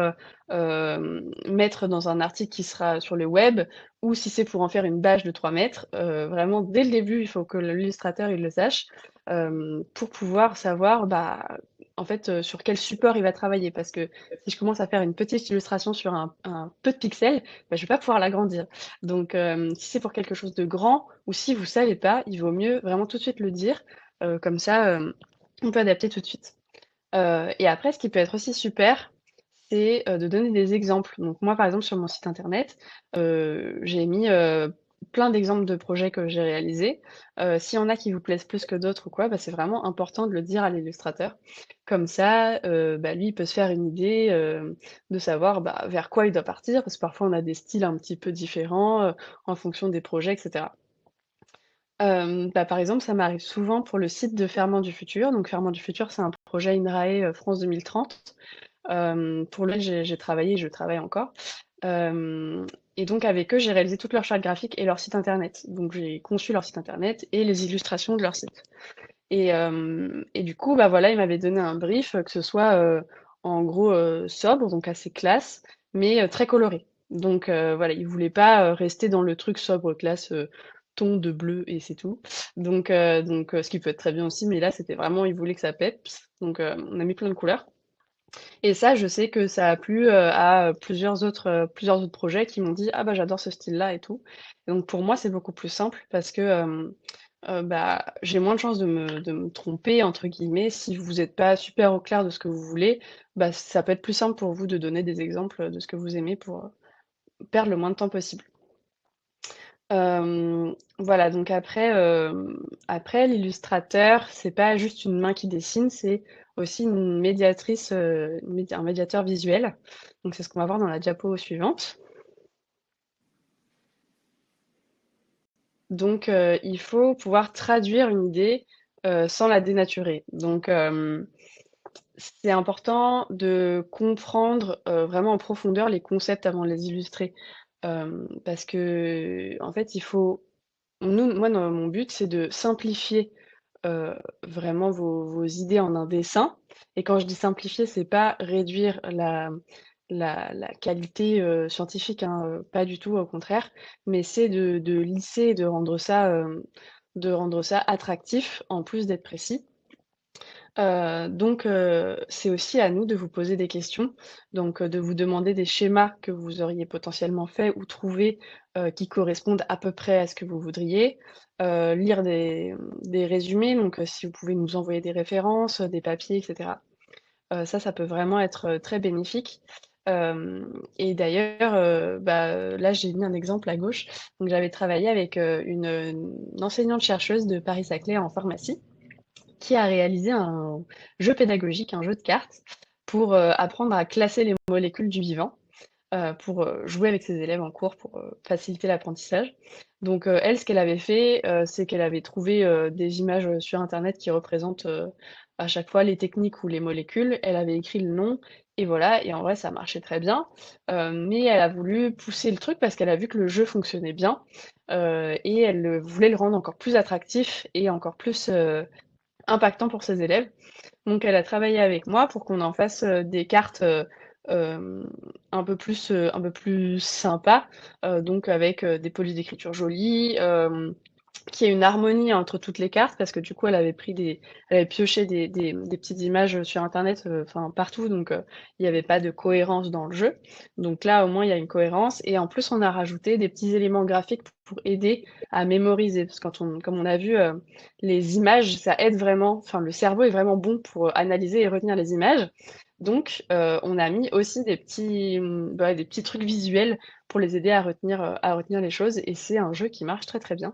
mettre dans un article qui sera sur le web ou si c'est pour en faire une bâche de 3 mètres, vraiment dès le début, il faut que l'illustrateur, il le sache, pour pouvoir savoir, bah, en fait, sur quel support il va travailler. Parce que si je commence à faire une petite illustration sur un peu de pixels, bah, je vais pas pouvoir l'agrandir. Donc, si c'est pour quelque chose de grand ou si vous savez pas, il vaut mieux vraiment tout de suite le dire, comme ça, on peut adapter tout de suite. Et après ce qui peut être aussi super, c'est, de donner des exemples. Donc moi, par exemple, sur mon site internet, j'ai mis, plein d'exemples de projets que j'ai réalisés. S'il y en a qui vous plaisent plus que d'autres ou quoi, bah, c'est vraiment important de le dire à l'illustrateur. Comme ça, bah, lui, il peut se faire une idée, de savoir, bah, vers quoi il doit partir, parce que parfois on a des styles un petit peu différents, en fonction des projets et cetera. Bah, par exemple, ça m'arrive souvent pour le site de Ferment du Futur. Donc Ferment du Futur, c'est un projet INRAE, France 2030, pour lequel j'ai travaillé et je travaille encore. Hem et donc avec eux, j'ai réalisé toute leur charte graphique et leur site internet. Donc j'ai conçu leur site internet et les illustrations de leur site. Et du coup, bah voilà, il m'avait donné un brief, que ce soit en gros sobre, donc assez classe, mais très coloré. Donc voilà, il voulait pas rester dans le truc sobre classe, ton de bleu et c'est tout. Donc ce qui peut être très bien aussi, mais là c'était vraiment, il voulait que ça peps. Donc on a mis plein de couleurs. Et ça, je sais que ça a plu à plusieurs autres projets qui m'ont dit: «Ah bah j'adore ce style-là et tout». Et donc pour moi, c'est beaucoup plus simple parce que bah, j'ai moins de chances de me «tromper» entre guillemets. Si vous êtes pas super au clair de ce que vous voulez, bah, ça peut être plus simple pour vous de donner des exemples de ce que vous aimez pour, perdre le moins de temps possible. Voilà, donc après l'illustrateur, c'est pas juste une main qui dessine, c'est aussi une médiatrice, un médiateur visuel. Donc c'est ce qu'on va voir dans la diapo suivante. Donc il faut pouvoir traduire une idée, sans la dénaturer. Donc c'est important de comprendre, vraiment en profondeur les concepts avant de les illustrer. Parce qu'en fait, il faut moi, dans mon but, c'est de simplifier, heu, vraiment vos idées en un dessin. Et quand je dis simplifier, c'est pas réduire la qualité, scientifique, hein, pas du tout, au contraire, mais c'est de lisser et de rendre ça attractif, en plus d'être précis. Donc c'est aussi à nous de vous poser des questions, donc de vous demander des schémas que vous auriez potentiellement faits ou trouvés, qui correspondent à peu près à ce que vous voudriez. Lire des résumés, donc si vous pouvez nous envoyer des références, des papiers et cetera. Ça peut vraiment être, très bénéfique. Et d'ailleurs, bah, là, j'ai mis un exemple à gauche. Donc j'avais travaillé avec, une enseignante-chercheuse de Paris-Saclay en pharmacie qui a réalisé un jeu pédagogique, un jeu de cartes, pour apprendre à classer les molécules du vivant, pour jouer avec ses élèves en cours, pour faciliter l'apprentissage. Donc elle, ce qu'elle avait fait, c'est qu'elle avait trouvé des images sur Internet qui représentent à chaque fois les techniques ou les molécules. Elle avait écrit le nom, et voilà, et en vrai, ça marchait très bien. Mais elle a voulu pousser le truc parce qu'elle a vu que le jeu fonctionnait bien, et elle voulait le rendre encore plus attractif et encore plus impactant pour ses élèves. Donc elle a travaillé avec moi pour qu'on en fasse, des cartes, hem, un peu plus sympas, donc avec, des polices d'écriture jolies, qu'il y ait une harmonie entre toutes les cartes parce que du coup elle avait pioché des petites images sur internet, enfin partout, donc il y avait pas de cohérence dans le jeu. Donc là, au moins, il y a une cohérence, et en plus, on a rajouté des petits éléments graphiques pour aider à mémoriser. Parce que comme on a vu, les images, ça aide vraiment, enfin le cerveau est vraiment bon pour, analyser et retenir les images. Donc on a mis aussi bah, des petits trucs visuels pour les aider à retenir les choses, et c'est un jeu qui marche très, très bien.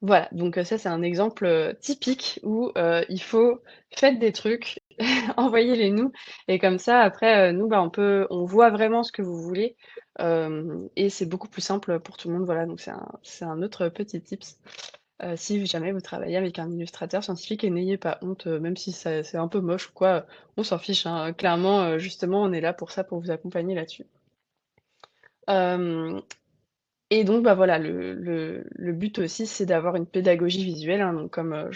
Voilà, donc ça, c'est un exemple, typique où, il faut faites des trucs, envoyez-les nous, et comme ça après, nous, bah, on voit vraiment ce que vous voulez, et c'est beaucoup plus simple pour tout le monde. Voilà, donc c'est un autre petit tips, si jamais vous travaillez avec un illustrateur scientifique, et n'ayez pas honte, même si ça c'est un peu moche ou quoi, on s'en fiche, hein. Clairement, justement, on est là pour ça, pour vous accompagner là-dessus. Hem Et donc, bah, voilà, le but aussi, c'est d'avoir une pédagogie visuelle, hein, donc comme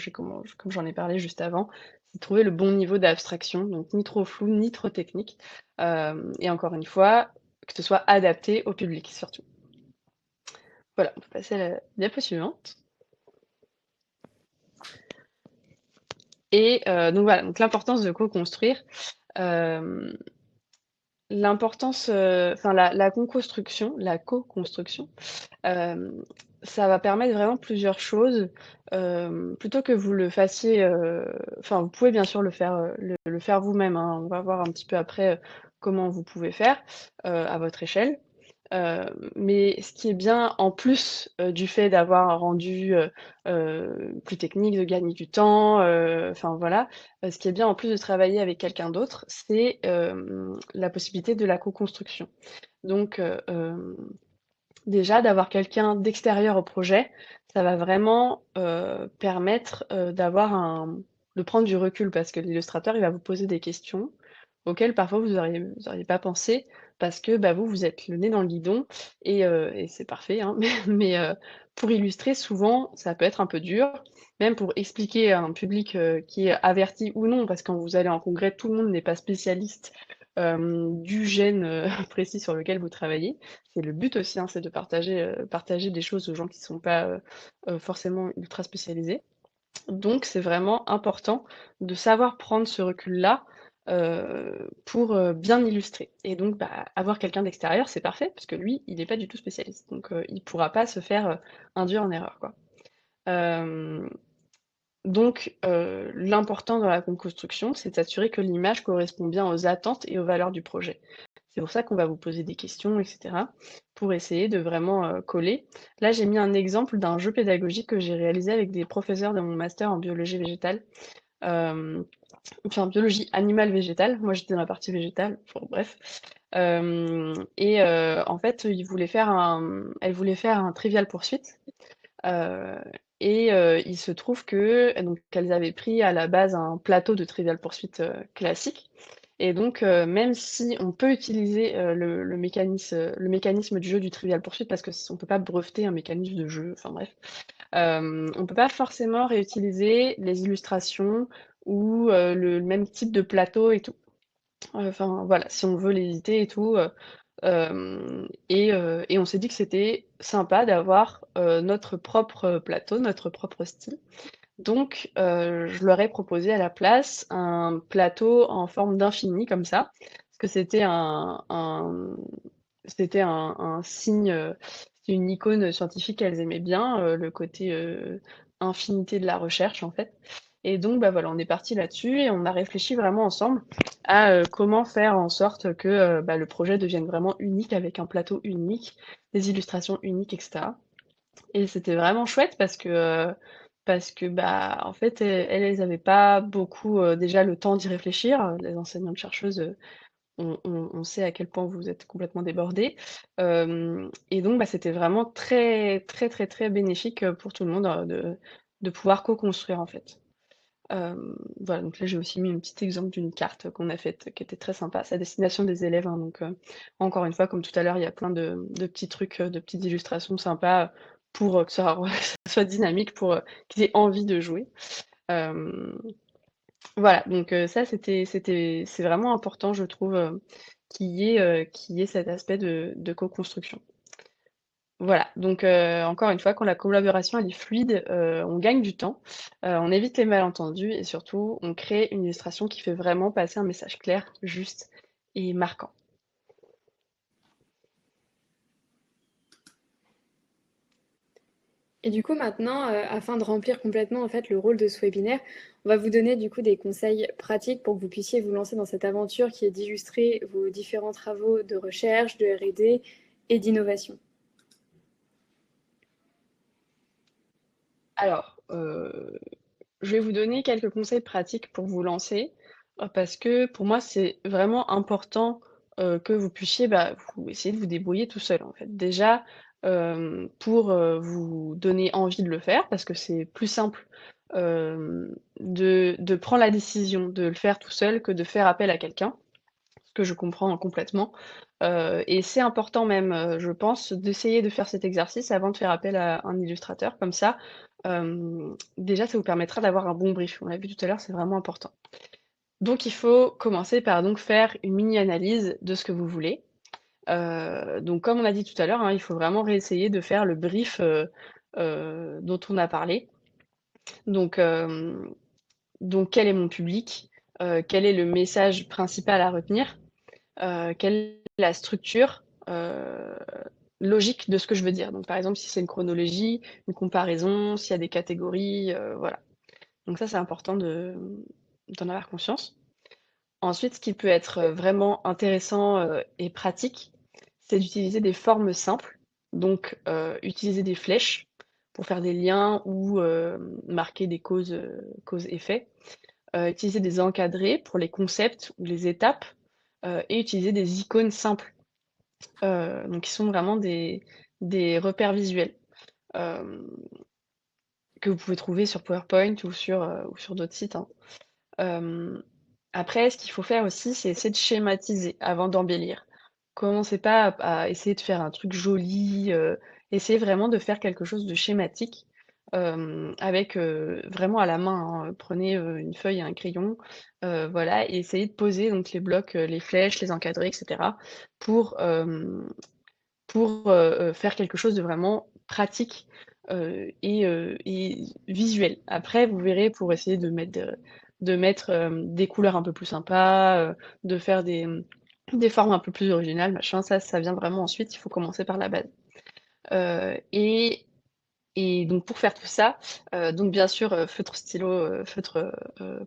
j'en ai parlé juste avant, c'est de trouver le bon niveau d'abstraction, donc ni trop flou, ni trop technique, et encore une fois, que ce soit adapté au public, surtout. Voilà, on peut passer à la diapo suivante. Et donc voilà, donc l'importance de co-construire. Hem L'importance, enfin la co-construction, hem, ça va permettre vraiment plusieurs choses. Plutôt que vous le fassiez, enfin vous pouvez bien sûr le faire vous-même, hein. On va voir un petit peu après, comment vous pouvez faire, à votre échelle. Mais ce qui est bien, en plus, du fait d'avoir un rendu, plus technique, de gagner du temps, enfin voilà, ce qui est bien en plus de travailler avec quelqu'un d'autre, c'est, la possibilité de la co-construction. Donc, déjà d'avoir quelqu'un d'extérieur au projet, ça va vraiment, permettre, de prendre du recul parce que l'illustrateur, il va vous poser des questions, auxquelles parfois vous auriez pas pensé parce que, bah, vous êtes le nez dans le guidon et c'est parfait, hein, mais pour illustrer, souvent, ça peut être un peu dur, même pour expliquer à un public, qui est averti ou non, parce que quand vous allez en congrès, tout le monde n'est pas spécialiste, du gène, précis sur lequel vous travaillez. C'est le but aussi, hein, c'est de partager des choses aux gens qui sont pas, forcément ultra spécialisés. Donc c'est vraiment important de savoir prendre ce recul-là, pour, bien illustrer et donc bah, avoir quelqu'un d'extérieur, c'est parfait parce que lui, il est pas du tout spécialiste donc il pourra pas se faire, induire en erreur, quoi. Hem, donc l'important dans la construction, c'est de s'assurer que l'image correspond bien aux attentes et aux valeurs du projet. C'est pour ça qu'on va vous poser des questions et cetera, pour essayer de vraiment, coller. Là, j'ai mis un exemple d'un jeu pédagogique que j'ai réalisé avec des professeurs de mon master en biologie végétale, hem, enfin biologie animale végétale. Moi, j'étais dans la partie végétale, enfin bref. En fait, elle voulait faire un Trivial Poursuite, heu il se trouve que donc qu'elles avaient pris à la base un plateau de Trivial Poursuite, classique et donc même si on peut utiliser, le mécanisme du jeu du Trivial Poursuite parce que on peut pas breveter un mécanisme de jeu, enfin bref. On peut pas forcément réutiliser les illustrations ou le même type de plateau et tout. Enfin voilà, si on veut l'éditer et tout, et on s'est dit que c'était sympa d'avoir, notre propre plateau, notre propre style. Donc je leur ai proposé à la place un plateau en forme d'infini comme ça, parce que c'était un signe, c'était une icône scientifique qu'elles aimaient bien, le côté, infinité de la recherche en fait et donc bah, voilà, on est parti là-dessus et on a réfléchi vraiment ensemble à, comment faire en sorte que, bah, le projet devienne vraiment unique avec un plateau unique, des illustrations uniques et cetera et c'était vraiment chouette parce que, bah, en fait, elles avaient pas beaucoup, déjà le temps d'y réfléchir. Les enseignantes chercheuses, on sait à quel point vous êtes complètement débordées. Hem et donc, bah, c'était vraiment très, très, très, très bénéfique, pour tout le monde, de pouvoir co-construire, en fait. Voilà, donc là, j'ai aussi mis un petit exemple d'une carte qu'on a faite, qui était très sympa. C'est à destination des élèves, hein, donc encore une fois, comme tout à l'heure, il y a plein de petits trucs, de petites illustrations sympas, pour, que ça ça soit dynamique, pour, qu'ils aient envie de jouer. Hem, voilà, donc ça, c'est vraiment important, je trouve, qu'il y ait cet aspect de co-construction. Voilà, donc encore une fois, quand la collaboration elle est fluide, on gagne du temps, on évite les malentendus et surtout, on crée une illustration qui fait vraiment passer un message clair, juste et marquant. Et du coup, maintenant, afin de remplir complètement en fait le rôle de ce webinaire, on va vous donner du coup des conseils pratiques pour que vous puissiez vous lancer dans cette aventure qui est d'illustrer vos différents travaux de recherche, de R&D et d'innovation. Alors, je vais vous donner quelques conseils pratiques pour vous lancer, parce que pour moi, c'est vraiment important, que vous puissiez, bah, vous essayer de vous débrouiller tout seul, en fait. Déjà, pour, vous donner envie de le faire, parce que c'est plus simple, de prendre la décision de le faire tout seul que de faire appel à quelqu'un, ce que je comprends complètement, et c'est important même, je pense, d'essayer de faire cet exercice avant de faire appel à un illustrateur. Comme ça, déjà, ça vous permettra d'avoir un bon brief. On l'a vu tout à l'heure, c'est vraiment important. Donc il faut commencer par donc faire une mini analyse de ce que vous voulez. Donc comme on a dit tout à l'heure, hein, il faut vraiment réessayer de faire le brief, dont on a parlé. Donc hem, donc quel est mon public? Quel est le message principal à retenir? Quelle est la structure, logique de ce que je veux dire? Donc par exemple, si c'est une chronologie, une comparaison, s'il y a des catégories, voilà. Donc ça, c'est important d'en avoir conscience. Ensuite, ce qui peut être, vraiment intéressant, et pratique, c'est d'utiliser des formes simples. Donc utiliser des flèches pour faire des liens ou marquer des causes-effets. Utiliser des encadrés pour les concepts ou les étapes, et utiliser des icônes simples. Donc qui sont vraiment des repères visuels, hem, que vous pouvez trouver sur PowerPoint ou sur d'autres sites, hein. Hem Après, ce qu'il faut faire aussi, c'est essayer de schématiser avant d'embellir. Commencez pas à essayer de faire un truc joli, essayez vraiment de faire quelque chose de schématique, avec, vraiment à la main, hein. Prenez, une feuille et un crayon, voilà, et essayez de poser donc les blocs, les flèches, les encadrer et cetera pour, faire quelque chose de vraiment pratique, et visuel. Après, vous verrez pour essayer de mettre des couleurs un peu plus sympas, de faire des formes un peu plus originales, machin, ça vient vraiment ensuite, il faut commencer par la base. Heu et et donc pour faire tout ça, donc bien sûr, feutre, stylo, feutre,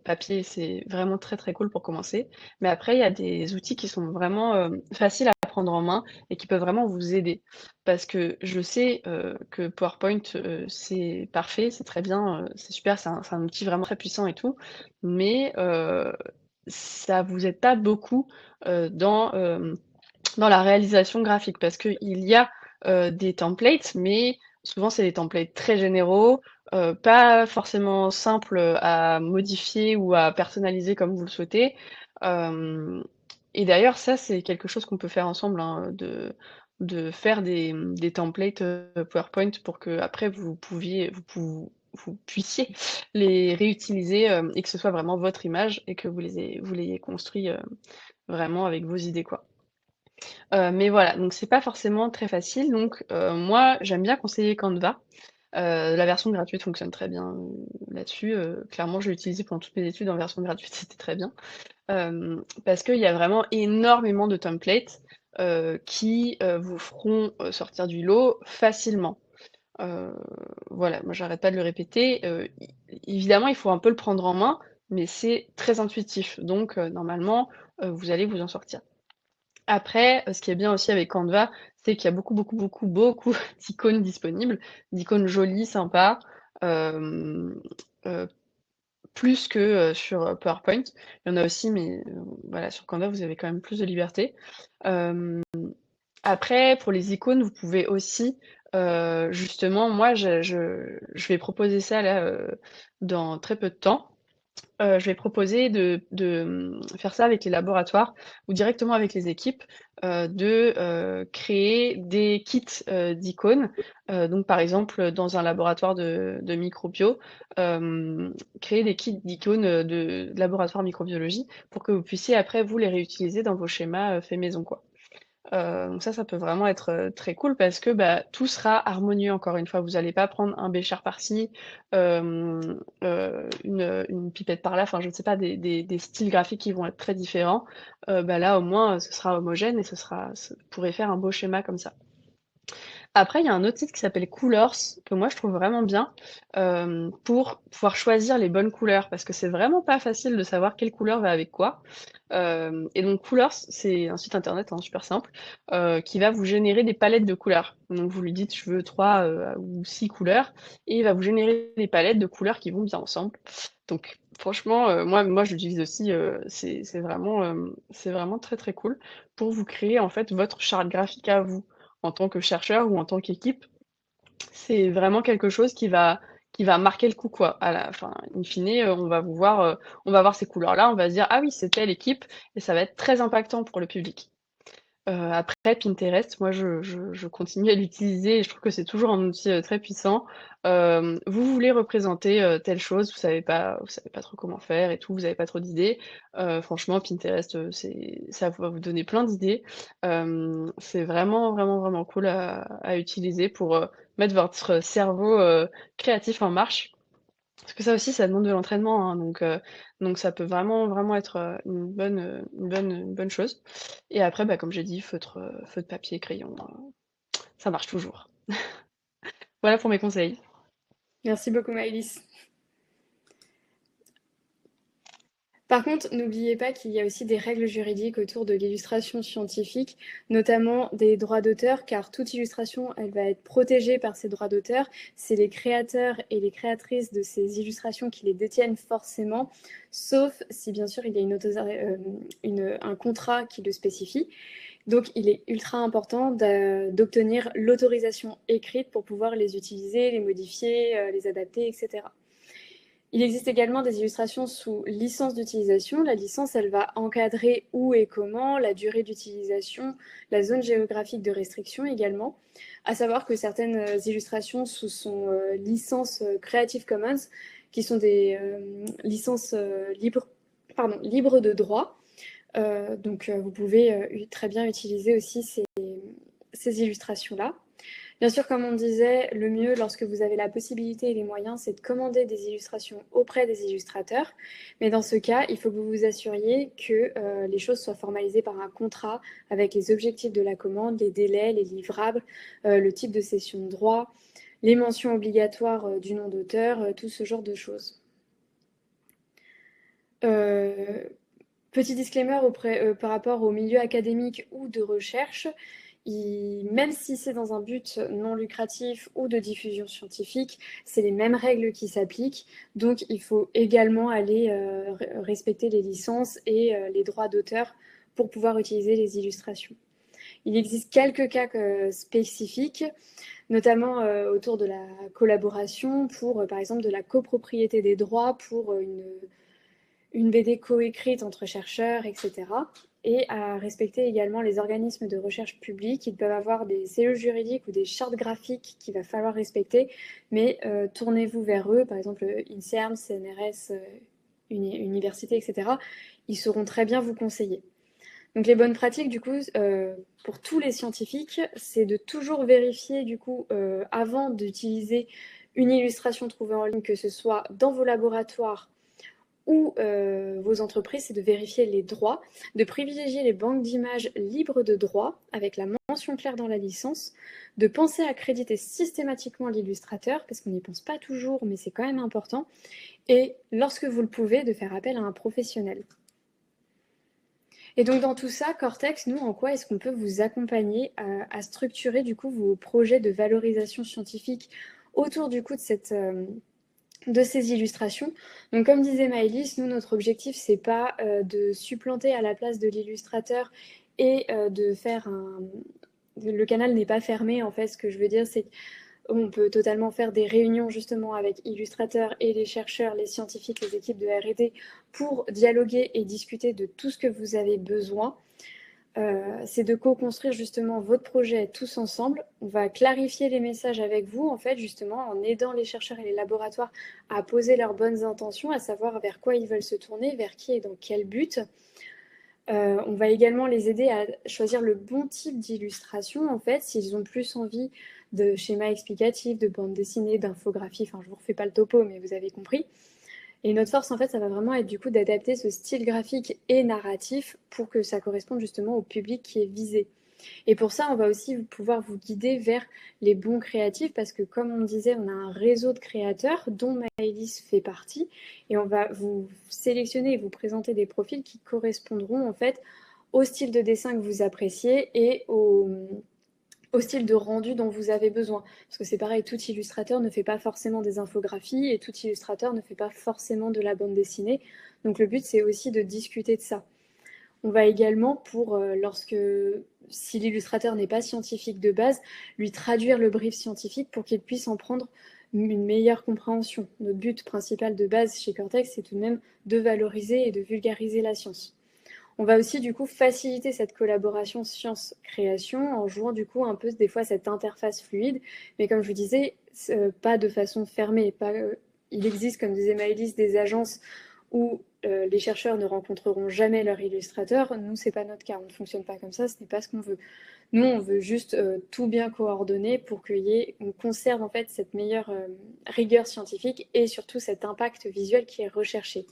papier, c'est vraiment très, très cool pour commencer. Mais après, il y a des outils qui sont vraiment, faciles à prendre en main et qui peuvent vraiment vous aider. Parce que je sais, que PowerPoint, c'est parfait, c'est très bien, c'est super, c'est un outil vraiment très puissant et tout, mais ça vous aide pas beaucoup, dans la réalisation graphique parce qu'il y a, des templates, mais souvent c'est des templates très généraux, pas forcément simples, à modifier ou à personnaliser comme vous le souhaitez. Hem et d'ailleurs ça, c'est quelque chose qu'on peut faire ensemble, hein, de faire des templates, PowerPoint pour qu'après vous puissiez les réutiliser, et que ce soit vraiment votre image et que vous l'ayez construit, vraiment avec vos idées, quoi. Mais voilà, donc c'est pas forcément très facile, donc moi, j'aime bien conseiller Canva. La version gratuite fonctionne très bien, là-dessus, clairement, je l'ai utilisé pendant toutes mes études en version gratuite, c'était très bien. Parce qu'il y a vraiment énormément de templates, qui, vous feront, sortir du lot facilement. Heu, voilà, moi j'arrête pas de le répéter, évidemment, il faut un peu le prendre en main, mais c'est très intuitif, donc normalement, vous allez vous en sortir. Après, ce qui est bien aussi avec Canva, c'est qu'il y a beaucoup, beaucoup, beaucoup, beaucoup d'icônes disponibles, d'icônes jolies, sympas, hem, heu, plus que, sur, PowerPoint. Il y en a aussi, mais, voilà, sur Canva, vous avez quand même plus de liberté. Hem, Après, pour les icônes, vous pouvez aussi, justement, moi, je vais proposer ça là, dans très peu de temps. Je vais proposer de faire ça avec les laboratoires ou directement avec les équipes, créer des kits, d'icônes. Donc par exemple, dans un laboratoire de microbio, créer des kits d'icônes, de laboratoire microbiologie pour que vous puissiez après vous les réutiliser dans vos schémas, faits maison, quoi. Donc ça peut vraiment être, très cool parce que, bah, tout sera harmonieux encore une fois. Vous allez pas prendre un béchard par-ci, une pipette par-là, enfin je ne sais pas, des styles graphiques qui vont être très différents. Bah, là au moins, ce sera homogène et vous pourrez faire un beau schéma comme ça. Après, il y a un autre site qui s'appelle Coolors, que moi je trouve vraiment bien, pour pouvoir choisir les bonnes couleurs, parce que c'est vraiment pas facile de savoir quelle couleur va avec quoi. Et donc Coolors, c'est un site internet, hein, super simple, qui va vous générer des palettes de couleurs. Donc vous lui dites: «Je veux 3 ou 6 couleurs» et il va vous générer des palettes de couleurs qui vont bien ensemble. Donc franchement, moi je l'utilise aussi, c'est vraiment très, très cool pour vous créer en fait votre charte graphique à vous en tant que chercheur ou en tant qu'équipe. C'est vraiment quelque chose qui va marquer le coup, quoi. À la fin, in fine, on va voir ces couleurs-là, on va se dire: «Ah oui, c'est telle équipe» et ça va être très impactant pour le public. Après Pinterest, moi je continue à l'utiliser et je trouve que c'est toujours un outil, très puissant. Vous voulez représenter, telle chose, vous savez pas trop comment faire et tout, vous avez pas trop d'idées. Franchement Pinterest, ça va vous donner plein d'idées. C'est vraiment, vraiment, vraiment cool à utiliser pour, mettre votre cerveau, créatif en marche. Parce que ça aussi, ça demande de l'entraînement, hein, donc ça peut vraiment, vraiment être, une bonne chose et après, bah, comme j'ai dit, feutre, papier, crayon, ça marche toujours. Voilà pour mes conseils. Merci beaucoup, Maëlys. Par contre, n'oubliez pas qu'il y a aussi des règles juridiques autour de l'illustration scientifique, notamment des droits d'auteur, car toute illustration, elle va être protégée par ces droits d'auteur. C'est les créateurs et les créatrices de ces illustrations qui les détiennent forcément, sauf si bien sûr il y a un contrat qui le spécifie. Donc il est ultra important d'obtenir l'autorisation écrite pour pouvoir les utiliser, les modifier, les adapter, etc. Il existe également des illustrations sous licence d'utilisation. La licence, elle va encadrer où et comment, la durée d'utilisation, la zone géographique de restriction également. À savoir que certaines illustrations sous son licence Creative Commons, qui sont des licences libres de droit, donc vous pouvez très bien utiliser aussi ces illustrations-là. Bien sûr, comme on disait, le mieux lorsque vous avez la possibilité et les moyens, c'est de commander des illustrations auprès des illustrateurs. Mais dans ce cas, il faut que vous vous assuriez que les choses soient formalisées par un contrat avec les objectifs de la commande, les délais, les livrables, le type de cession de droit, les mentions obligatoires du nom d'auteur, tout ce genre de choses. Petit disclaimer par rapport au milieu académique ou de recherche, même si c'est dans un but non lucratif ou de diffusion scientifique, c'est les mêmes règles qui s'appliquent. Donc, il faut également aller respecter les licences et les droits d'auteur pour pouvoir utiliser les illustrations. Il existe quelques cas spécifiques, notamment autour de la collaboration pour, par exemple, de la copropriété des droits pour une BD coécrite entre chercheurs, etc. Et à respecter également les organismes de recherche publics. Ils peuvent avoir des cellules juridiques ou des chartes graphiques qu'il va falloir respecter, mais tournez-vous vers eux, par exemple INSERM, CNRS, université, etc. Ils sauront très bien vous conseiller. Donc les bonnes pratiques, du coup, pour tous les scientifiques, c'est de toujours vérifier, du coup, avant d'utiliser une illustration trouvée en ligne, que ce soit dans vos laboratoires ou vos entreprises, c'est de vérifier les droits, de privilégier les banques d'images libres de droit avec la mention claire dans la licence, de penser à créditer systématiquement l'illustrateur, parce qu'on n'y pense pas toujours, mais c'est quand même important, et lorsque vous le pouvez, de faire appel à un professionnel. Et donc dans tout ça, Cortex, nous, en quoi est-ce qu'on peut vous accompagner à structurer du coup vos projets de valorisation scientifique autour du coup de ces illustrations. Donc comme disait Maëlys, nous notre objectif c'est pas de supplanter à la place de l'illustrateur et de faire le canal n'est pas fermé en fait. Ce que je veux dire c'est qu'on peut totalement faire des réunions justement avec illustrateurs et les chercheurs, les scientifiques, les équipes de R&D pour dialoguer et discuter de tout ce que vous avez besoin. C'est de co-construire justement votre projet tous ensemble. On va clarifier les messages avec vous, en fait, justement, en aidant les chercheurs et les laboratoires à poser leurs bonnes intentions, à savoir vers quoi ils veulent se tourner, vers qui et dans quel but. On va également les aider à choisir le bon type d'illustration, en fait, s'ils ont plus envie de schémas explicatifs, de bandes dessinées, d'infographies. Enfin, je ne vous refais pas le topo, mais vous avez compris. Et notre force, en fait, ça va vraiment être du coup d'adapter ce style graphique et narratif pour que ça corresponde justement au public qui est visé. Et pour ça, on va aussi pouvoir vous guider vers les bons créatifs parce que, comme on disait, on a un réseau de créateurs dont Maëlys fait partie et on va vous sélectionner et vous présenter des profils qui correspondront en fait au style de dessin que vous appréciez et au style de rendu dont vous avez besoin. Parce que c'est pareil, tout illustrateur ne fait pas forcément des infographies et tout illustrateur ne fait pas forcément de la bande dessinée. Donc le but, c'est aussi de discuter de ça. On va également, si l'illustrateur n'est pas scientifique de base, lui traduire le brief scientifique pour qu'il puisse en prendre une meilleure compréhension. Notre but principal de base chez Cortex, c'est tout de même de valoriser et de vulgariser la science. On va aussi du coup faciliter cette collaboration science-création en jouant du coup un peu des fois cette interface fluide, mais comme je vous disais, pas de façon fermée. Il existe, comme disait Maëlys, des agences où les chercheurs ne rencontreront jamais leur illustrateur. Nous, c'est pas notre cas, on ne fonctionne pas comme ça, ce n'est pas ce qu'on veut. Nous, on veut juste tout bien coordonner pour qu'on conserve en fait cette meilleure rigueur scientifique et surtout cet impact visuel qui est recherché.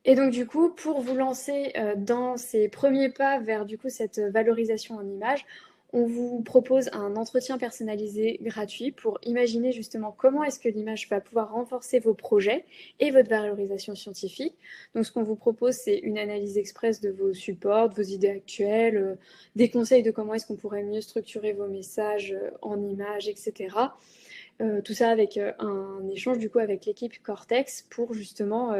Et donc du coup, pour vous lancer dans ces premiers pas vers du coup cette valorisation en image, on vous propose un entretien personnalisé gratuit pour imaginer justement comment est-ce que l'image va pouvoir renforcer vos projets et votre valorisation scientifique. Donc ce qu'on vous propose, c'est une analyse express de vos supports, de vos idées actuelles, des conseils de comment est-ce qu'on pourrait mieux structurer vos messages en images, etc. Tout ça avec un échange du coup avec l'équipe Cortex pour justement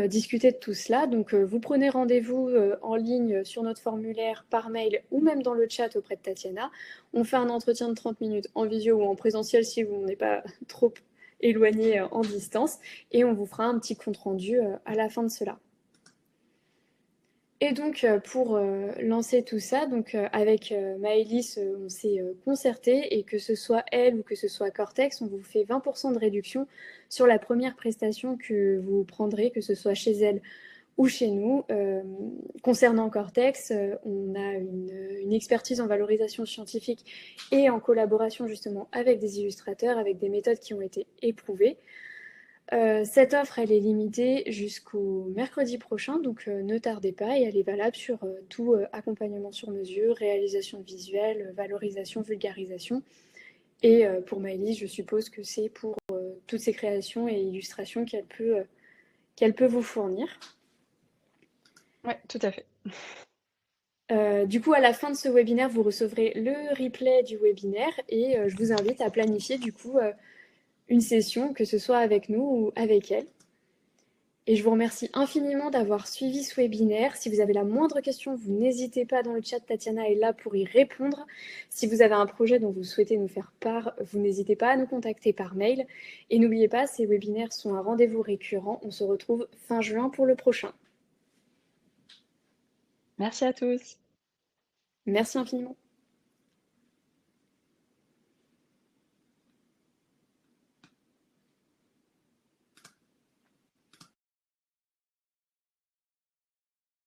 discuter de tout cela. Donc, vous prenez rendez-vous en ligne sur notre formulaire, par mail ou même dans le chat auprès de Tatiana. On fait un entretien de 30 minutes en visio ou en présentiel si vous n'êtes pas trop éloignés en distance. Et on vous fera un petit compte-rendu à la fin de cela. Et donc, pour lancer tout ça, donc, avec Maëlys, on s'est concerté et que ce soit elle ou que ce soit Cortex, on vous fait 20% de réduction sur la première prestation que vous prendrez, que ce soit chez elle ou chez nous. Concernant Cortex, on a une expertise en valorisation scientifique et en collaboration justement avec des illustrateurs, avec des méthodes qui ont été éprouvées. Cette offre, elle est limitée jusqu'au mercredi prochain, donc ne tardez pas et elle est valable sur tout accompagnement sur mesure, réalisation visuelle, valorisation, vulgarisation. Et pour Maëlys, je suppose que c'est pour toutes ces créations et illustrations qu'elle peut vous fournir. Ouais, tout à fait. Du coup, à la fin de ce webinaire, vous recevrez le replay du webinaire et je vous invite à planifier du coup une session, que ce soit avec nous ou avec elle. Et je vous remercie infiniment d'avoir suivi ce webinaire. Si vous avez la moindre question, vous n'hésitez pas dans le chat, Tatiana est là pour y répondre. Si vous avez un projet dont vous souhaitez nous faire part, vous n'hésitez pas à nous contacter par mail. Et n'oubliez pas, ces webinaires sont un rendez-vous récurrent. On se retrouve fin juin pour le prochain. Merci à tous. Merci infiniment.